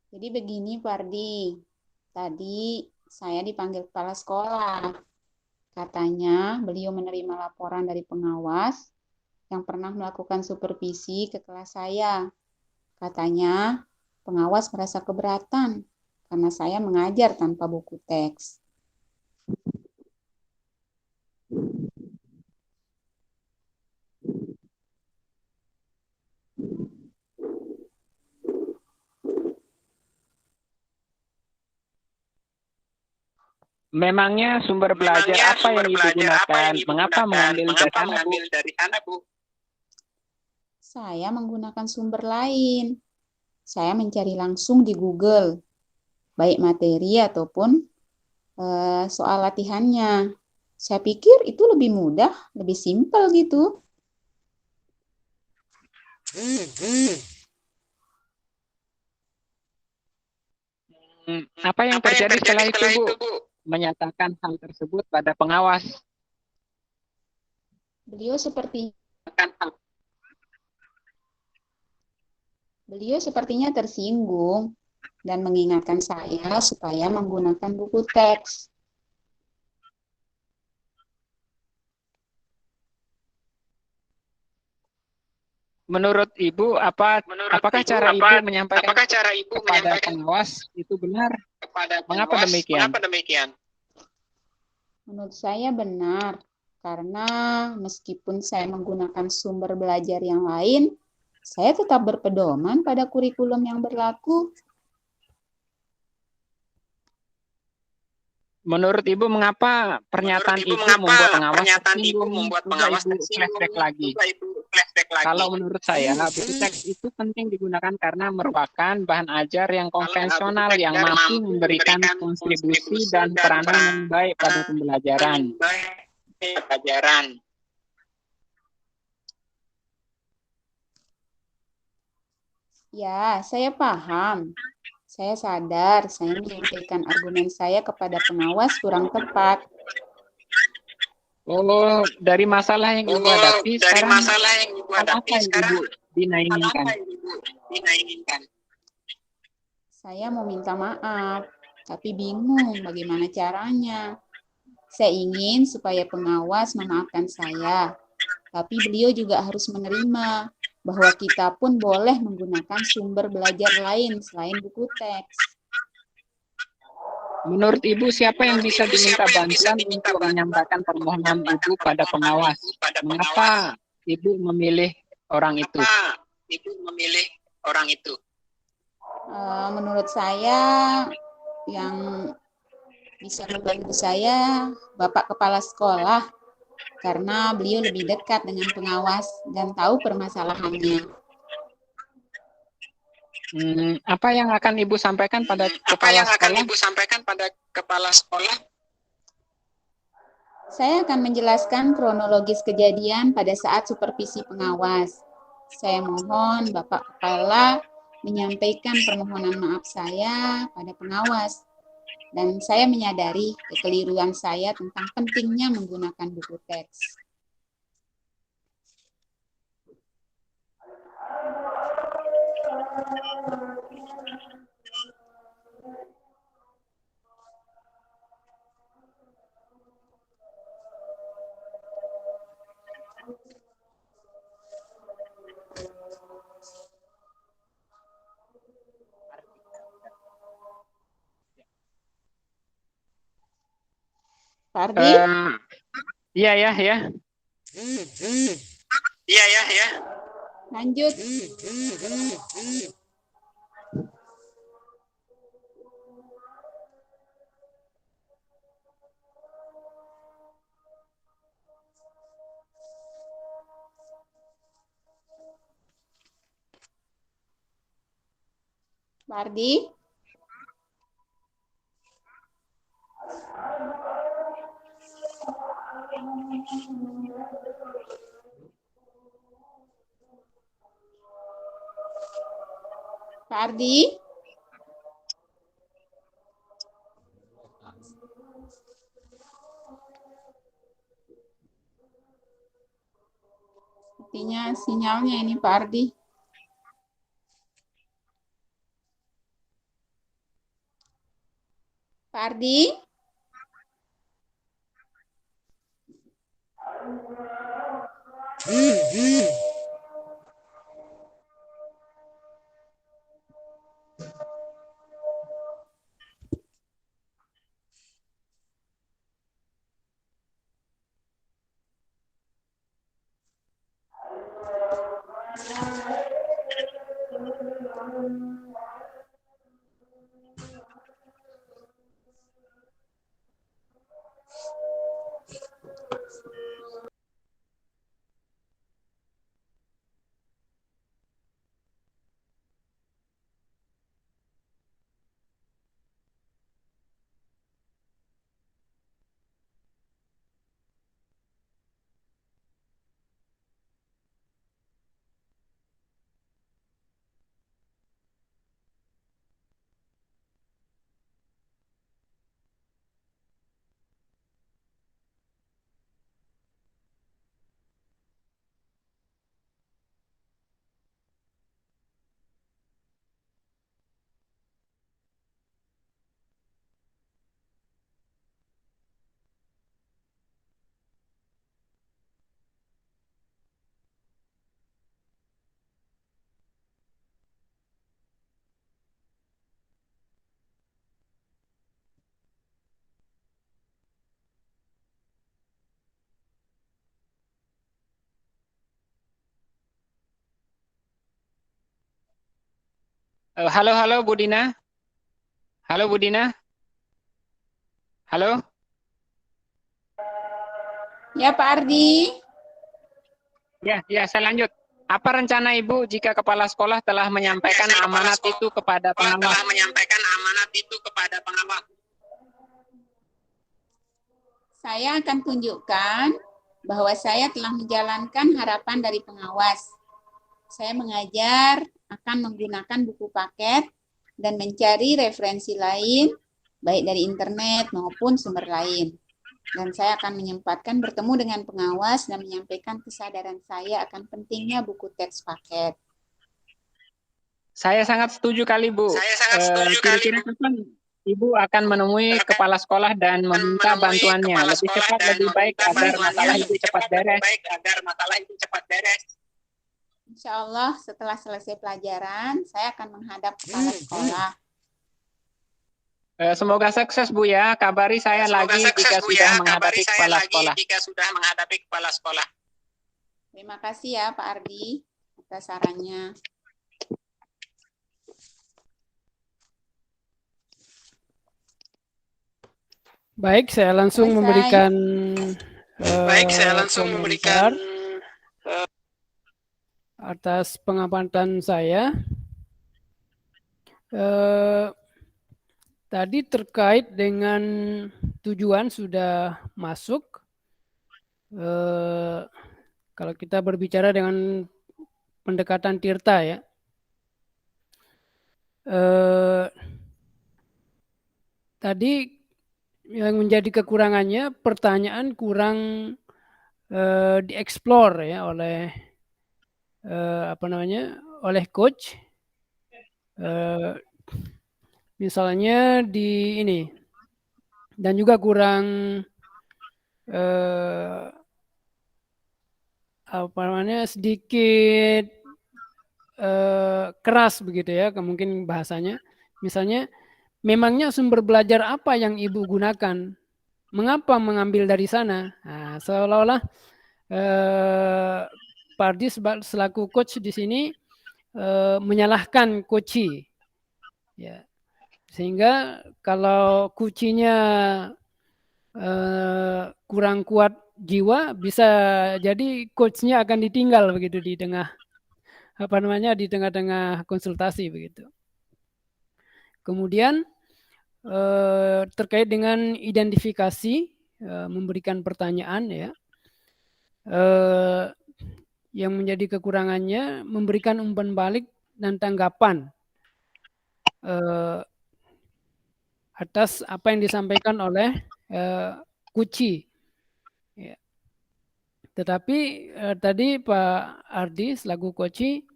Jadi begini Pak Ardi, tadi saya dipanggil kepala sekolah. Katanya beliau menerima laporan dari pengawas yang pernah melakukan supervisi ke kelas saya. Katanya pengawas merasa keberatan karena saya mengajar tanpa buku teks. Memangnya sumber belajar apa yang Ibu gunakan? Mengapa mengambil dari sana, Bu? Saya menggunakan sumber lain. Saya mencari langsung di Google, baik materi ataupun soal latihannya. Saya pikir itu lebih mudah, lebih simpel gitu. Apa yang terjadi setelah itu, Bu? Menyatakan hal tersebut pada pengawas. Beliau sepertinya tersinggung dan mengingatkan saya supaya menggunakan buku teks. Menurut Ibu, apakah cara Ibu menyampaikan kepada pengawas itu benar? Mengapa demikian? Menurut saya benar, karena meskipun saya menggunakan sumber belajar yang lain, saya tetap berpedoman pada kurikulum yang berlaku. Menurut Ibu, mengapa pernyataan Ibu membuat pengawas tersinggung? Flashback lagi. Kalau menurut saya, buku teks itu penting digunakan karena merupakan bahan ajar yang konvensional yang mampu memberikan kontribusi dan peranan yang baik pada pembelajaran. Ya, saya paham. Saya sadar saya menyampaikan argumen saya kepada pengawas kurang tepat. Oh, dari masalah yang Ibu hadapi sekarang, apa yang Ibu dinainginkan? Saya mau minta maaf, tapi bingung bagaimana caranya. Saya ingin supaya pengawas memaafkan saya, tapi beliau juga harus menerima bahwa kita pun boleh menggunakan sumber belajar lain selain buku teks. Menurut Ibu, siapa yang bisa diminta bantuan untuk menyampaikan permohonan Ibu pada pengawas? Mengapa Ibu memilih orang itu? Menurut saya, yang bisa membantu saya Bapak Kepala Sekolah, karena beliau lebih dekat dengan pengawas dan tahu permasalahannya. Apa yang akan Ibu sampaikan pada kepala sekolah? Saya akan menjelaskan kronologis kejadian pada saat supervisi pengawas. Saya mohon Bapak Kepala menyampaikan permohonan maaf saya pada pengawas. Dan saya menyadari kekeliruan saya tentang pentingnya menggunakan buku teks. Pak Ardi? Iya ya. Iya ya. Lanjut. Pak Ardi? Pak Ardi? Sepertinya sinyalnya ini Pak Ardi. Pak Ardi? Halo Bu Dina. Halo Bu Dina. Halo. Ya Pak Ardi. Ya, saya lanjut. Apa rencana Ibu jika kepala sekolah telah menyampaikan amanat itu kepada pengawas? Saya akan tunjukkan bahwa saya telah menjalankan harapan dari pengawas. Saya mengajar akan menggunakan buku paket dan mencari referensi lain, baik dari internet maupun sumber lain. Dan saya akan menyempatkan bertemu dengan pengawas dan menyampaikan kesadaran saya akan pentingnya buku teks paket. Saya sangat setuju kali Bu. Kira-kira kapan Ibu akan menemui kepala sekolah dan meminta bantuannya? Lebih cepat, lebih baik agar masalah itu cepat beres. Insya Allah setelah selesai pelajaran, saya akan menghadap kepala sekolah. Semoga sukses Bu ya. Kabari saya lagi jika sudah menghadapi kepala sekolah. Terima kasih ya Pak Ardi atas sarannya. Baik, saya langsung memberikan komentar atas pengamatan saya. Tadi terkait dengan tujuan sudah masuk, Kalau kita berbicara dengan pendekatan Tirta ya, tadi yang menjadi kekurangannya pertanyaan kurang dieksplor ya oleh oleh coach. Misalnya di ini, dan juga kurang sedikit keras begitu ya, mungkin bahasanya. Misalnya, memangnya sumber belajar apa yang ibu gunakan? Mengapa mengambil dari sana? Nah, seolah-olah Pak Ardi selaku coach di sini menyalahkan coachi, ya. Sehingga kalau coachinya kurang kuat jiwa, bisa jadi coachnya akan ditinggal begitu di tengah di tengah-tengah konsultasi begitu. Kemudian terkait dengan identifikasi, memberikan pertanyaan ya, yang menjadi kekurangannya memberikan umpan balik dan tanggapan atas apa yang disampaikan oleh coachi. Ya. Tetapi tadi Pak Ardi selaku coachi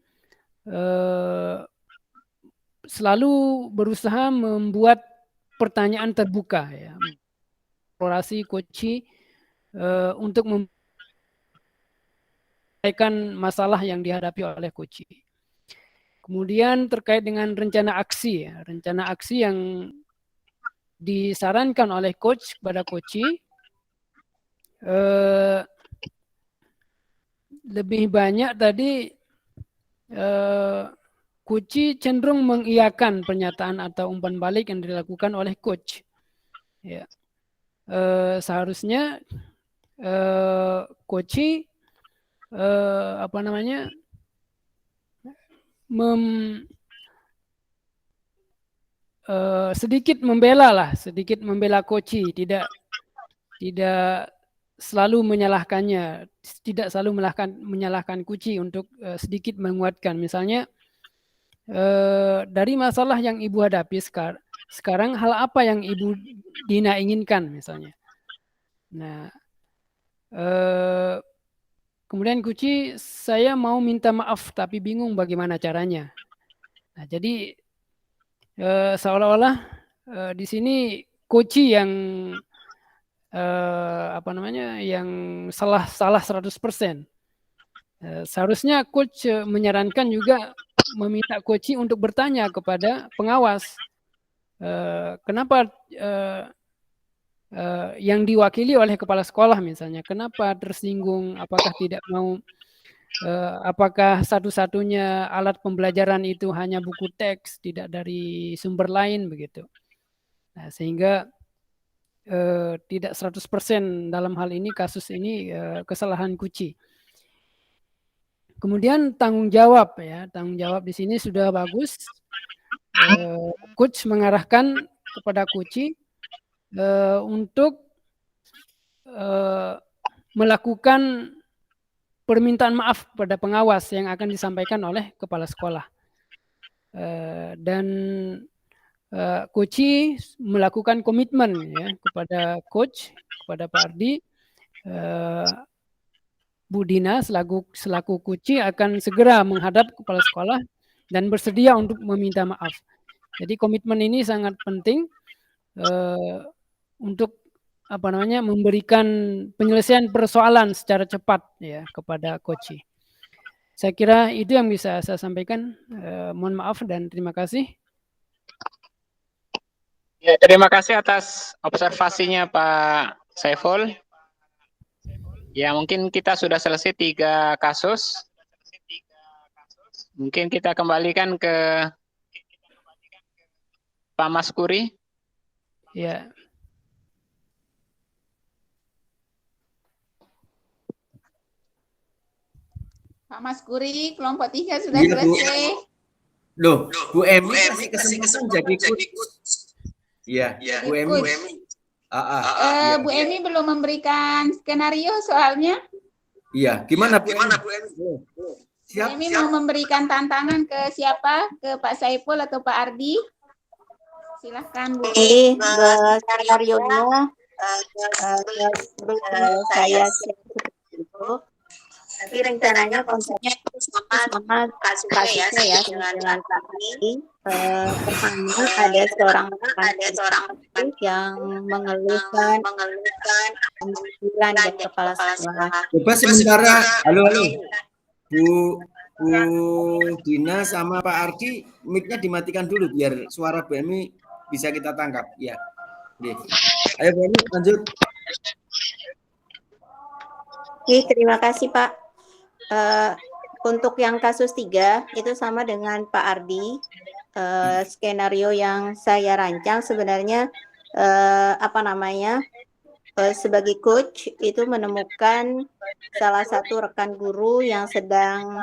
selalu berusaha membuat pertanyaan terbuka ya, eksplorasi coachi untuk menyampaikan masalah yang dihadapi oleh coachi. Kemudian terkait dengan rencana aksi ya, rencana aksi yang disarankan oleh coach kepada coachi lebih banyak tadi coachi cenderung mengiyakan pernyataan atau umpan balik yang dilakukan oleh coach. Ya. Seharusnya coachi sedikit membela coachi, tidak selalu menyalahkannya, tidak selalu menyalahkan coachi, untuk sedikit menguatkan. Misalnya dari masalah yang ibu hadapi sekarang, hal apa yang ibu Dina inginkan misalnya. Nah, kemudian coachi, saya mau minta maaf tapi bingung bagaimana caranya. Nah, jadi seolah-olah di sini coachi yang yang salah 100%. Seharusnya coach menyarankan juga meminta coachi untuk bertanya kepada pengawas, kenapa yang diwakili oleh kepala sekolah misalnya, kenapa tersinggung, apakah tidak mau, apakah satu-satunya alat pembelajaran itu hanya buku teks, tidak dari sumber lain begitu. Nah, sehingga tidak 100% dalam hal ini, kasus ini kesalahan coachi. Kemudian tanggung jawab ya, tanggung jawab di sini sudah bagus. Coach mengarahkan kepada coachi untuk melakukan permintaan maaf kepada pengawas yang akan disampaikan oleh kepala sekolah. Dan coachi melakukan komitmen ya kepada coach, kepada Pak Ardi, Bu Dina selaku coachi akan segera menghadap kepala sekolah dan bersedia untuk meminta maaf. Jadi komitmen ini sangat penting untuk memberikan penyelesaian persoalan secara cepat ya kepada coachi. Saya kira itu yang bisa saya sampaikan. Mohon maaf dan terima kasih. Ya, terima kasih atas observasinya Pak Saiful. Ya, mungkin kita sudah selesai 3 kasus. Mungkin kita kembalikan ke Pak Maskuri. Ya. Pak Maskuri, kelompok 3 sudah selesai. Loh, Bu Emi kasih kesempatan jadi coach. Iya, Bu Emi. Bu Emi belum memberikan skenario soalnya. Iya, gimana Bu Emi? Bu Emi mau memberikan tantangan ke siapa? Ke Pak Saiful atau Pak Ardi? Silahkan Bu. Ini skenario-nya saya itu, tapi rencananya konsepnya itu sama kasusnya ya dengan Pak Ardi. Pertama ada seorang yang mengeluhkan panggilan di kepala sekolah. Coba sementara, halo. Bu Dina sama Pak Ardi, mic-nya dimatikan dulu biar suara Bu Emi bisa kita tangkap. Ya. Oke. Ayo Bu Emi lanjut. Oke, terima kasih Pak. Untuk yang kasus 3 itu sama dengan Pak Ardi. Skenario yang saya rancang sebenarnya sebagai coach itu menemukan salah satu rekan guru yang sedang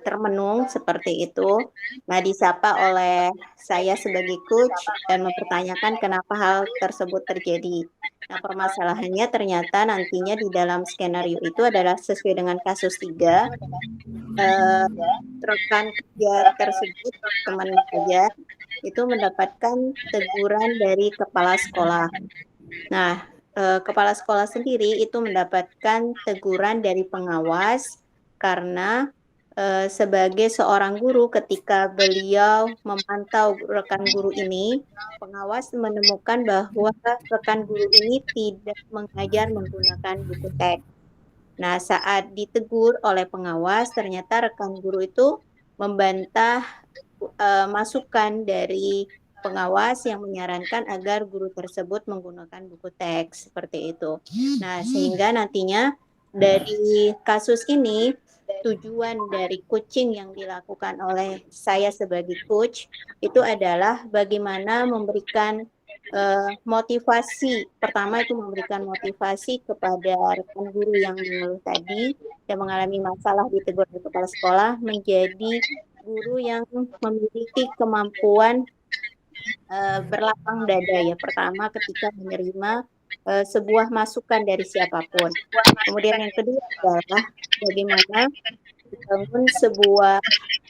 termenung seperti itu. Nah, disapa oleh saya sebagai coach dan mempertanyakan kenapa hal tersebut terjadi. Nah, permasalahannya ternyata nantinya di dalam skenario itu adalah sesuai dengan kasus 3. Rekan kerja tersebut, teman kerja, itu mendapatkan teguran dari kepala sekolah. Nah, kepala sekolah sendiri itu mendapatkan teguran dari pengawas karena sebagai seorang guru ketika beliau memantau rekan guru ini, pengawas menemukan bahwa rekan guru ini tidak mengajar menggunakan buku teks. Nah, saat ditegur oleh pengawas, ternyata rekan guru itu membantah masukan dari pengawas yang menyarankan agar guru tersebut menggunakan buku teks seperti itu. Nah, sehingga nantinya dari kasus ini tujuan dari coaching yang dilakukan oleh saya sebagai coach itu adalah bagaimana memberikan motivasi. Pertama itu memberikan motivasi kepada rekan guru yang mengeluh tadi yang mengalami masalah ditegur oleh kepala sekolah menjadi guru yang memiliki kemampuan berlapang dada ya. Pertama ketika menerima sebuah masukan dari siapapun. Kemudian yang kedua adalah bagaimana membangun sebuah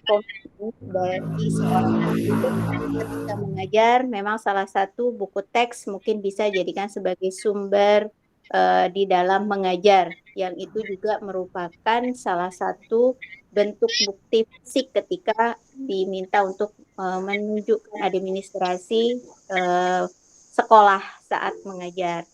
komitmen bagi seorang guru ketika mengajar. Memang salah satu buku teks mungkin bisa jadikan sebagai sumber di dalam mengajar, yang itu juga merupakan salah satu bentuk bukti fisik ketika diminta untuk menunjukkan administrasi sekolah saat mengajar.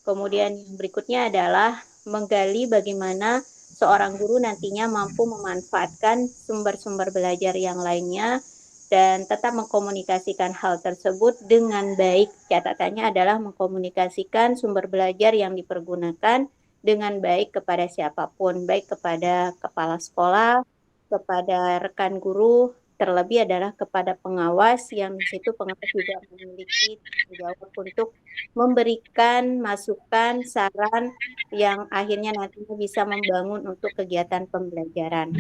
Kemudian berikutnya adalah menggali bagaimana seorang guru nantinya mampu memanfaatkan sumber-sumber belajar yang lainnya dan tetap mengkomunikasikan hal tersebut dengan baik. Catatannya adalah mengkomunikasikan sumber belajar yang dipergunakan dengan baik kepada siapapun, baik kepada kepala sekolah, kepada rekan guru, terlebih adalah kepada pengawas, yang di situ pengawas juga memiliki tanggung jawab untuk memberikan masukan, saran yang akhirnya nantinya bisa membangun untuk kegiatan pembelajaran.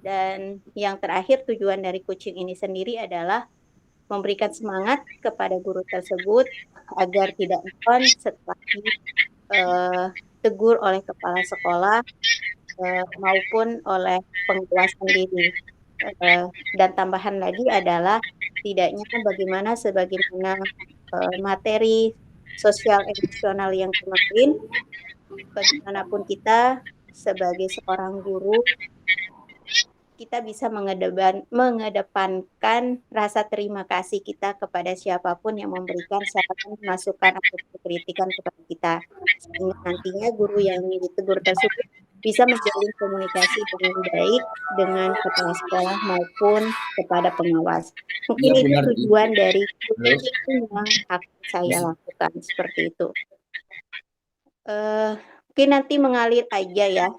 Dan yang terakhir, tujuan dari coaching ini sendiri adalah memberikan semangat kepada guru tersebut agar tidak down setelah ditegur oleh kepala sekolah maupun oleh pengawas sendiri. Dan tambahan lagi adalah setidaknya bagaimana sebagaimana materi sosial emosional yang kemarin, bagaimanapun kita sebagai seorang guru, kita bisa mengedepankan rasa terima kasih kita kepada siapapun yang memberikan saran, masukan, atau kritikan kepada kita. Sehingga nantinya guru yang ditegur tersebut bisa menjalin komunikasi dengan baik dengan kepala sekolah maupun kepada pengawas. Mungkin Ya, itu benar. tujuan dari coaching yang akan saya lakukan seperti itu. Mungkin nanti mengalir aja ya.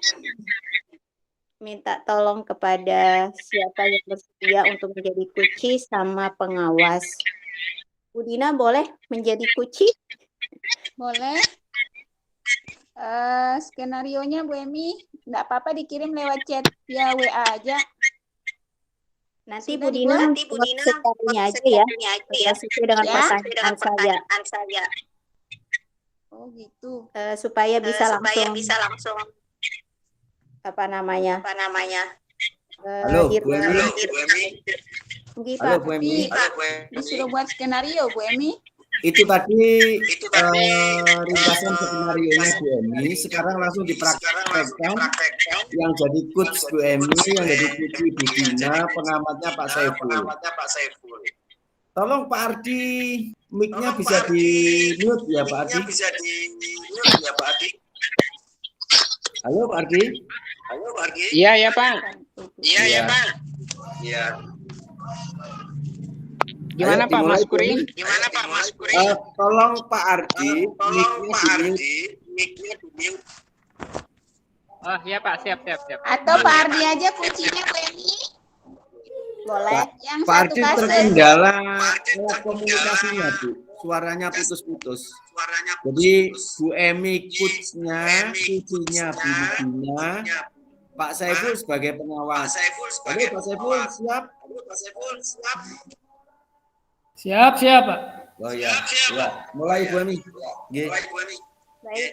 Minta tolong kepada siapa yang bersedia untuk menjadi kunci sama pengawas. Bu Dina boleh menjadi kunci? Boleh. Skenarionya Bu Emi, enggak apa-apa dikirim lewat chat ya WA aja. Nanti Sudah Bu Dina dibuat? buat secarinya aja ya, sesuai dengan pertanyaan saya, Oh gitu. supaya bisa supaya langsung bisa langsung apa namanya Halo, Bu Emi. Nggih, Halo, Pak. Bu Emi. Disuruh buat skenario, Bu Emi. Itu tadi ringkasan skenario-nya Bu Emi. Sekarang langsung dipraktekkan. Yang jadi coach Bu Emi, yang jadi coach Bu Dina, pengamatnya Pak Saiful. Tolong Pak Ardi, mic-nya bisa di-mute ya Pak Ardi. Halo Pak Ardi. Iya ya Pak. Iya. Gimana Ayo, Pak dimulai, Mas Bu Emi. Kuri? Tolong Pak Ardi, mic-nya di-mute. Oh iya Pak, siap. Atau Pak Ardi aja kuncinya, Bu Emi. Boleh. Yang Pak satu Ardi kasih. terkendala alat komunikasinya, Bu. Suaranya putus-putus. Jadi Bu Emi coach-nya, kuncinya Bu Dina, Pak Saiful sebagai pengawas. Oke, Pak Saiful siap? Siap, Pak. Oh ya, mulai Bu Emi. Nggih. Baik.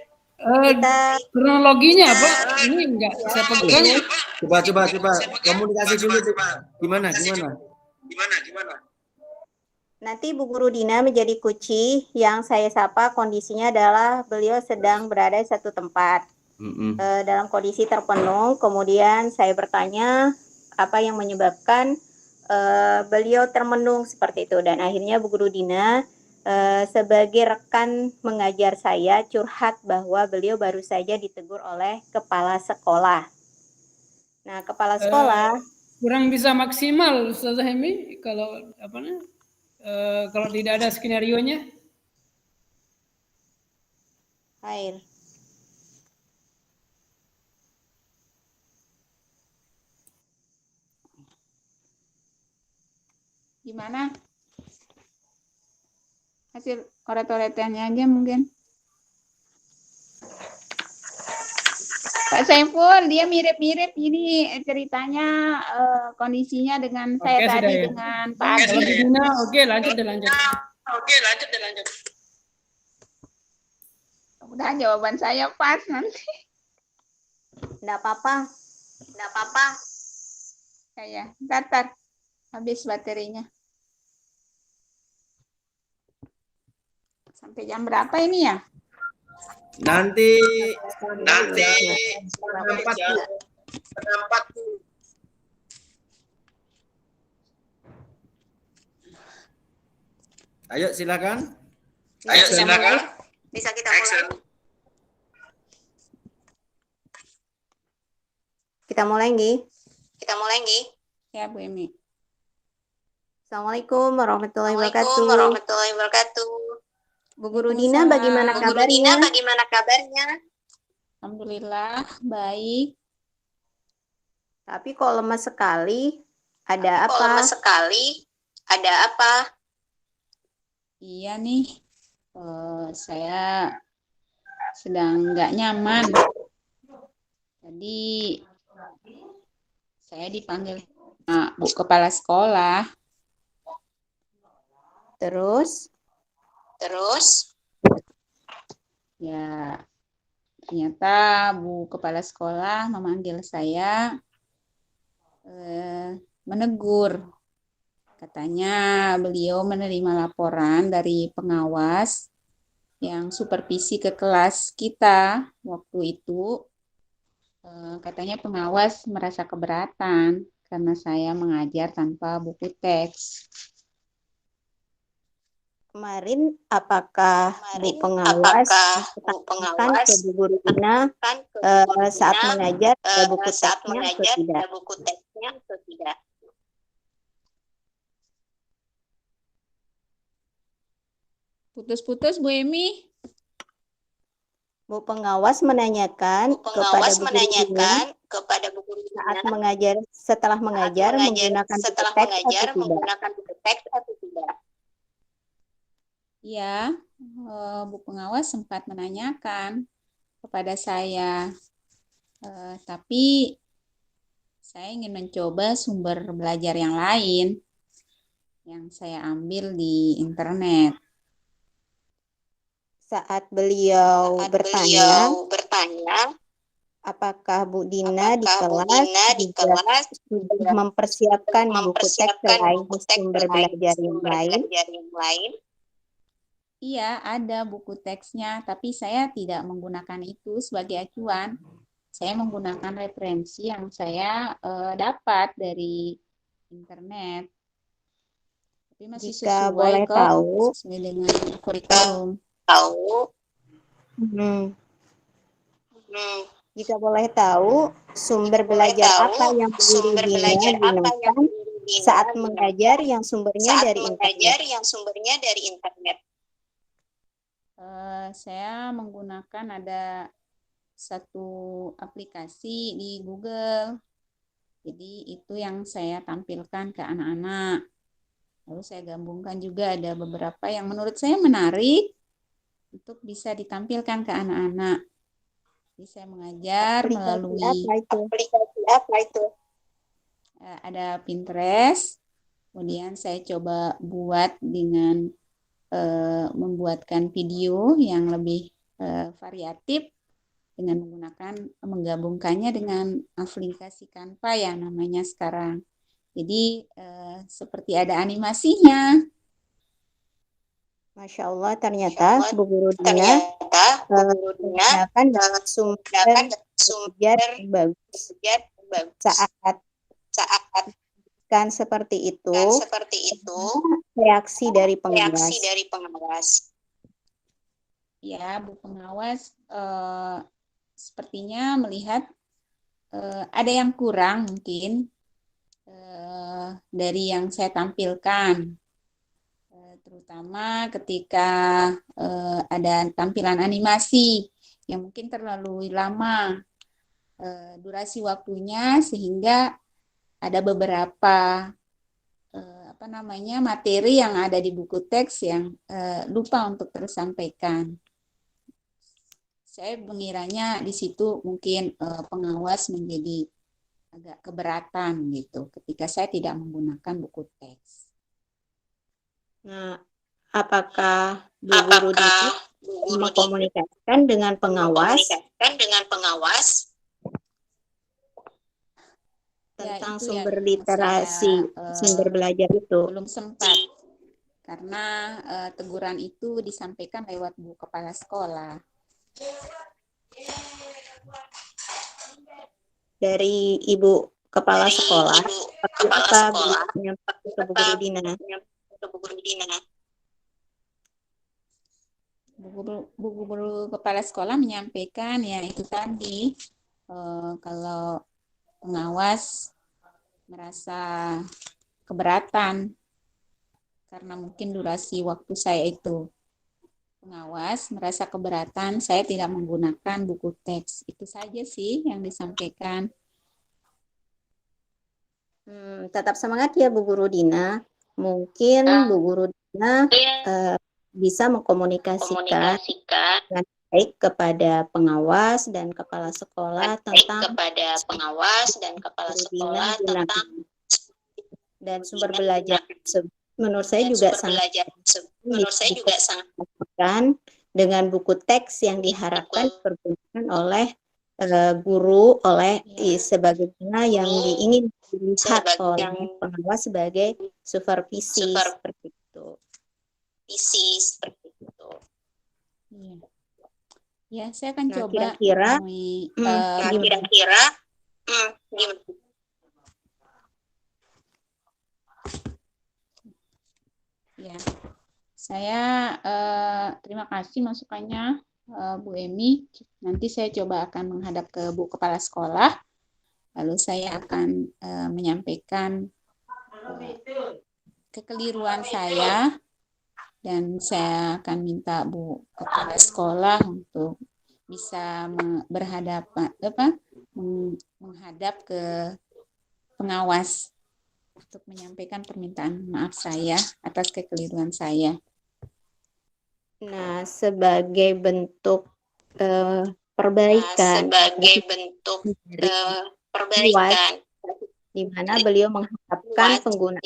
Kronologinya Pak, ini enggak saya pegang. Coba komunikasi dulu Bu. Gimana? Nanti Bu Guru Dina menjadi kunci, yang saya sapa kondisinya adalah beliau sedang berada di satu tempat dalam kondisi terpenuh. Kemudian saya bertanya apa yang menyebabkan beliau termenung seperti itu, dan akhirnya Bu Guru Dina sebagai rekan mengajar saya curhat bahwa beliau baru saja ditegur oleh kepala sekolah. Nah, kepala sekolah Kurang bisa maksimal Ustazah Hemi kalau kalau tidak ada skenario-nya. air. Gimana? Hasil koret-koretannya aja mungkin. Pak Saiful, dia mirip-mirip ini ceritanya, kondisinya dengan saya Oke, tadi sudah ya. dengan Pak Kalau Ardi. Bu Dina, oke lanjut. Udah jawaban saya pas nanti. Enggak apa-apa. Ya, Ntar habis baterinya. Sampai jam berapa ini ya? Nanti Ayo silakan. Bisa kita mulai. Kita mulai nggih. Ya, Bu Emi. Assalamualaikum warahmatullahi wabarakatuh. Bu Guru Dina, bagaimana kabarnya? Alhamdulillah, baik. Tapi kok lemas sekali? Ada apa? Iya nih, saya sedang nggak nyaman. Jadi saya dipanggil Bu Kepala Sekolah. Terus? Ya, ternyata Bu Kepala Sekolah memanggil saya menegur. Katanya beliau menerima laporan dari pengawas yang supervisi ke kelas kita waktu itu. Katanya pengawas merasa keberatan karena saya mengajar tanpa buku teks. Kemarin apakah Bu pengawas katakan ke Bu Guru Dina saat mengajar ada buku teksnya atau tidak? Putus-putus, Bu Emi. Bu pengawas menanyakan kepada Bu Guru Dina saat setelah mengajar menggunakan buku teks atau tidak? Ya, Bu pengawas sempat menanyakan kepada saya, tapi saya ingin mencoba sumber belajar yang lain yang saya ambil di internet. Saat beliau bertanya, apakah Bu Dina di kelas juga sudah mempersiapkan buku teks selain sumber belajar yang lain? Iya, ada buku teksnya, tapi saya tidak menggunakan itu sebagai acuan. Saya menggunakan referensi yang saya dapat dari internet. Tapi masih Jika sesuai boleh kok, tahu, sesuai dengan kurikulum. Jika boleh tahu, sumber belajar apa yang Bu Guru Dina gunakan saat mengajar yang sumbernya dari internet? Saya menggunakan ada satu aplikasi di Google. Jadi itu yang saya tampilkan ke anak-anak. Lalu saya gabungkan juga ada beberapa yang menurut saya menarik untuk bisa ditampilkan ke anak-anak. Jadi saya mengajar melalui aplikasi apa itu? Ada Pinterest. Kemudian saya coba buat dengan membuatkan video yang lebih variatif dengan menggabungkannya dengan aplikasi Canva ya namanya sekarang. Jadi seperti ada animasinya. Masya Allah, ternyata Bu Guru Dina menggunakan sumber belajar bagus saat kan seperti itu reaksi dari pengawas. Ya, Bu Pengawas sepertinya melihat ada yang kurang mungkin dari yang saya tampilkan. Terutama ketika ada tampilan animasi yang mungkin terlalu lama durasi waktunya sehingga ada beberapa materi yang ada di buku teks yang lupa untuk tersampaikan. Saya mengiranya di situ mungkin pengawas menjadi agak keberatan gitu ketika saya tidak menggunakan buku teks. Nah, apakah Bu Guru Dina mengkomunikasikan dengan pengawas tentang sumber literasi, sumber belajar itu? Belum sempat, karena teguran itu disampaikan lewat Bu Kepala Sekolah. Dari Ibu Kepala Sekolah, apa menyampaikan ke Bu Guru Dina? Bu Guru Kepala Sekolah menyampaikan ya itu tadi kalau pengawas merasa keberatan karena mungkin durasi waktu saya itu. Pengawas merasa keberatan saya tidak menggunakan buku teks. Itu saja sih yang disampaikan. Tetap semangat ya Bu Guru Dina. Mungkin Bu Guru Dina bisa mengkomunikasikan dengan baik kepada pengawas dan kepala sekolah tentang dan sumber belajar menurut saya juga sangat dengan buku teks yang diharapkan dipergunakan oleh guru sebagaimana yang diingin dilihat oleh pengawas sebagai supervisi seperti itu. Ya, saya akan coba kira-kira ya, saya terima kasih masukannya Bu Emi. Nanti saya coba akan menghadap ke Bu Kepala Sekolah, lalu saya akan menyampaikan kekeliruan saya dan saya akan minta Bu Kepala Sekolah untuk bisa menghadap ke pengawas untuk menyampaikan permintaan maaf saya atas kekeliruan saya. Nah, sebagai bentuk perbaikan di mana beliau mengharapkan pengguna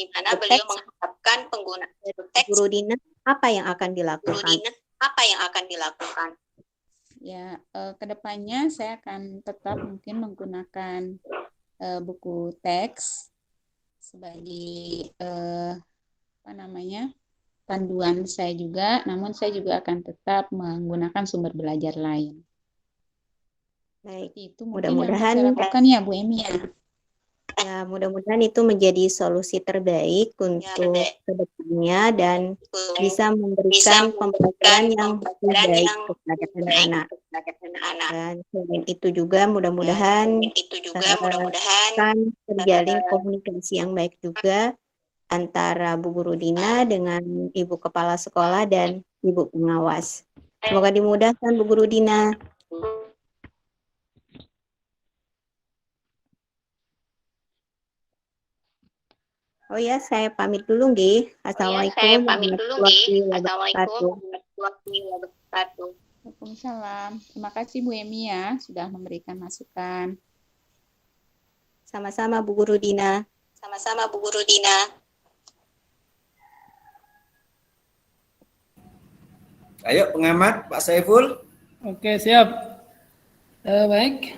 teks. Guru Dina, apa yang akan dilakukan? Ya, kedepannya saya akan tetap mungkin menggunakan buku teks sebagai panduan saya juga, namun saya juga akan tetap menggunakan sumber belajar lain. Baik, Itu mungkin yang mudah-mudahan saya lakukan ya Bu Emi ya. ya, mudah-mudahan itu menjadi solusi terbaik untuk kedepannya dan bisa memberikan pembelajaran yang lebih baik kepada anak-anak. Dan selain itu juga mudah-mudahan akan terjalin komunikasi yang baik juga antara Bu Guru Dina dengan Ibu Kepala Sekolah dan Ibu Pengawas. Semoga dimudahkan Bu Guru Dina. Oh ya, saya pamit dulu nggih. Assalamualaikum warahmatullahi wabarakatuh. Waalaikumsalam. Terima kasih Bu Emi ya sudah memberikan masukan. Sama-sama Bu Guru Dina. Ayo pengamat Pak Saiful. Oke, siap. Baik.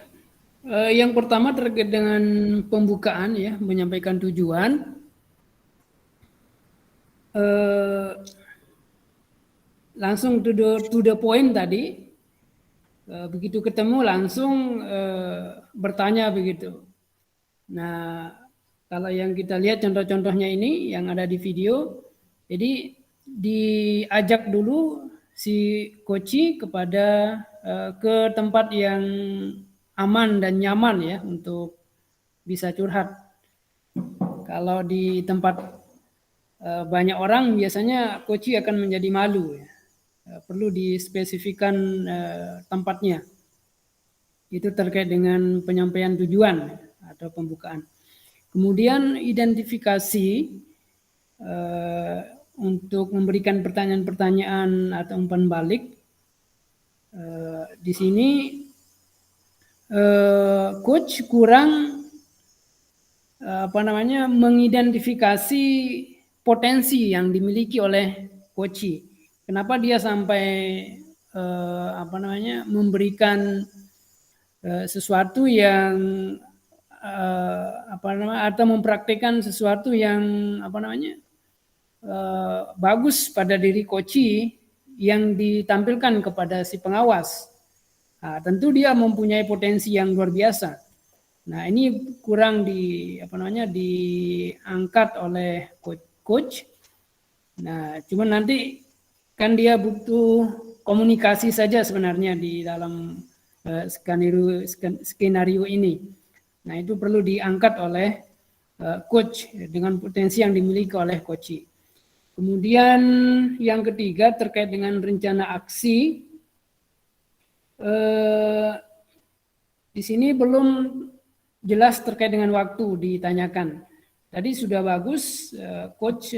Yang pertama terkait dengan pembukaan ya, menyampaikan tujuan. Langsung to the point tadi, begitu ketemu langsung bertanya begitu. Nah, kalau yang kita lihat contoh-contohnya ini yang ada di video, jadi diajak dulu si koci kepada ke tempat yang aman dan nyaman ya untuk bisa curhat. Kalau di tempat banyak orang biasanya koci akan menjadi malu ya. Perlu dispesifikan tempatnya. Itu terkait dengan penyampaian tujuan atau pembukaan. Kemudian identifikasi untuk memberikan pertanyaan-pertanyaan atau umpan balik. Di sini coach kurang mengidentifikasi potensi yang dimiliki oleh koci. Kenapa dia sampai memberikan sesuatu yang atau mempraktikkan sesuatu yang bagus pada diri koci yang ditampilkan kepada si pengawas. Nah, tentu dia mempunyai potensi yang luar biasa. Nah, ini kurang diangkat oleh coach. Nah, cuman nanti kan dia butuh komunikasi saja sebenarnya di dalam skenario ini. Nah, itu perlu diangkat oleh coach dengan potensi yang dimiliki oleh coach. Kemudian yang ketiga terkait dengan rencana aksi. Di sini belum jelas terkait dengan waktu ditanyakan. Tadi sudah bagus coach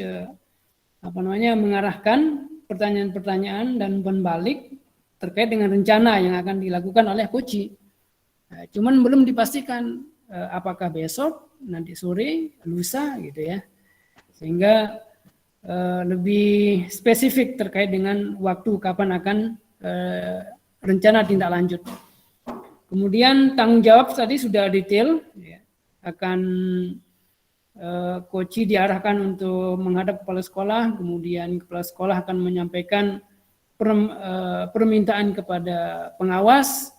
mengarahkan pertanyaan-pertanyaan dan umpan balik terkait dengan rencana yang akan dilakukan oleh coach. Cuman belum dipastikan apakah besok, nanti sore, lusa gitu ya. Sehingga lebih spesifik terkait dengan waktu kapan akan rencana tindak lanjut. Kemudian tanggung jawab tadi sudah detail, ya. Akan koci diarahkan untuk menghadap kepala sekolah, kemudian kepala sekolah akan menyampaikan permintaan kepada pengawas,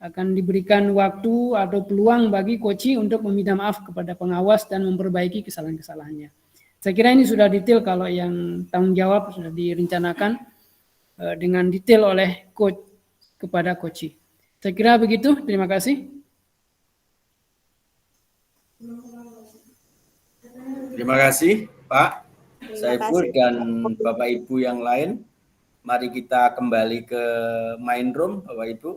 akan diberikan waktu atau peluang bagi koci untuk meminta maaf kepada pengawas dan memperbaiki kesalahan-kesalahannya. Saya kira ini sudah detail kalau yang tanggung jawab sudah direncanakan dengan detail oleh coach kepada koci. Saya kira begitu, terima kasih. Terima kasih Pak Saiful dan Bapak Ibu yang lain. Mari kita kembali ke main room Bapak Ibu.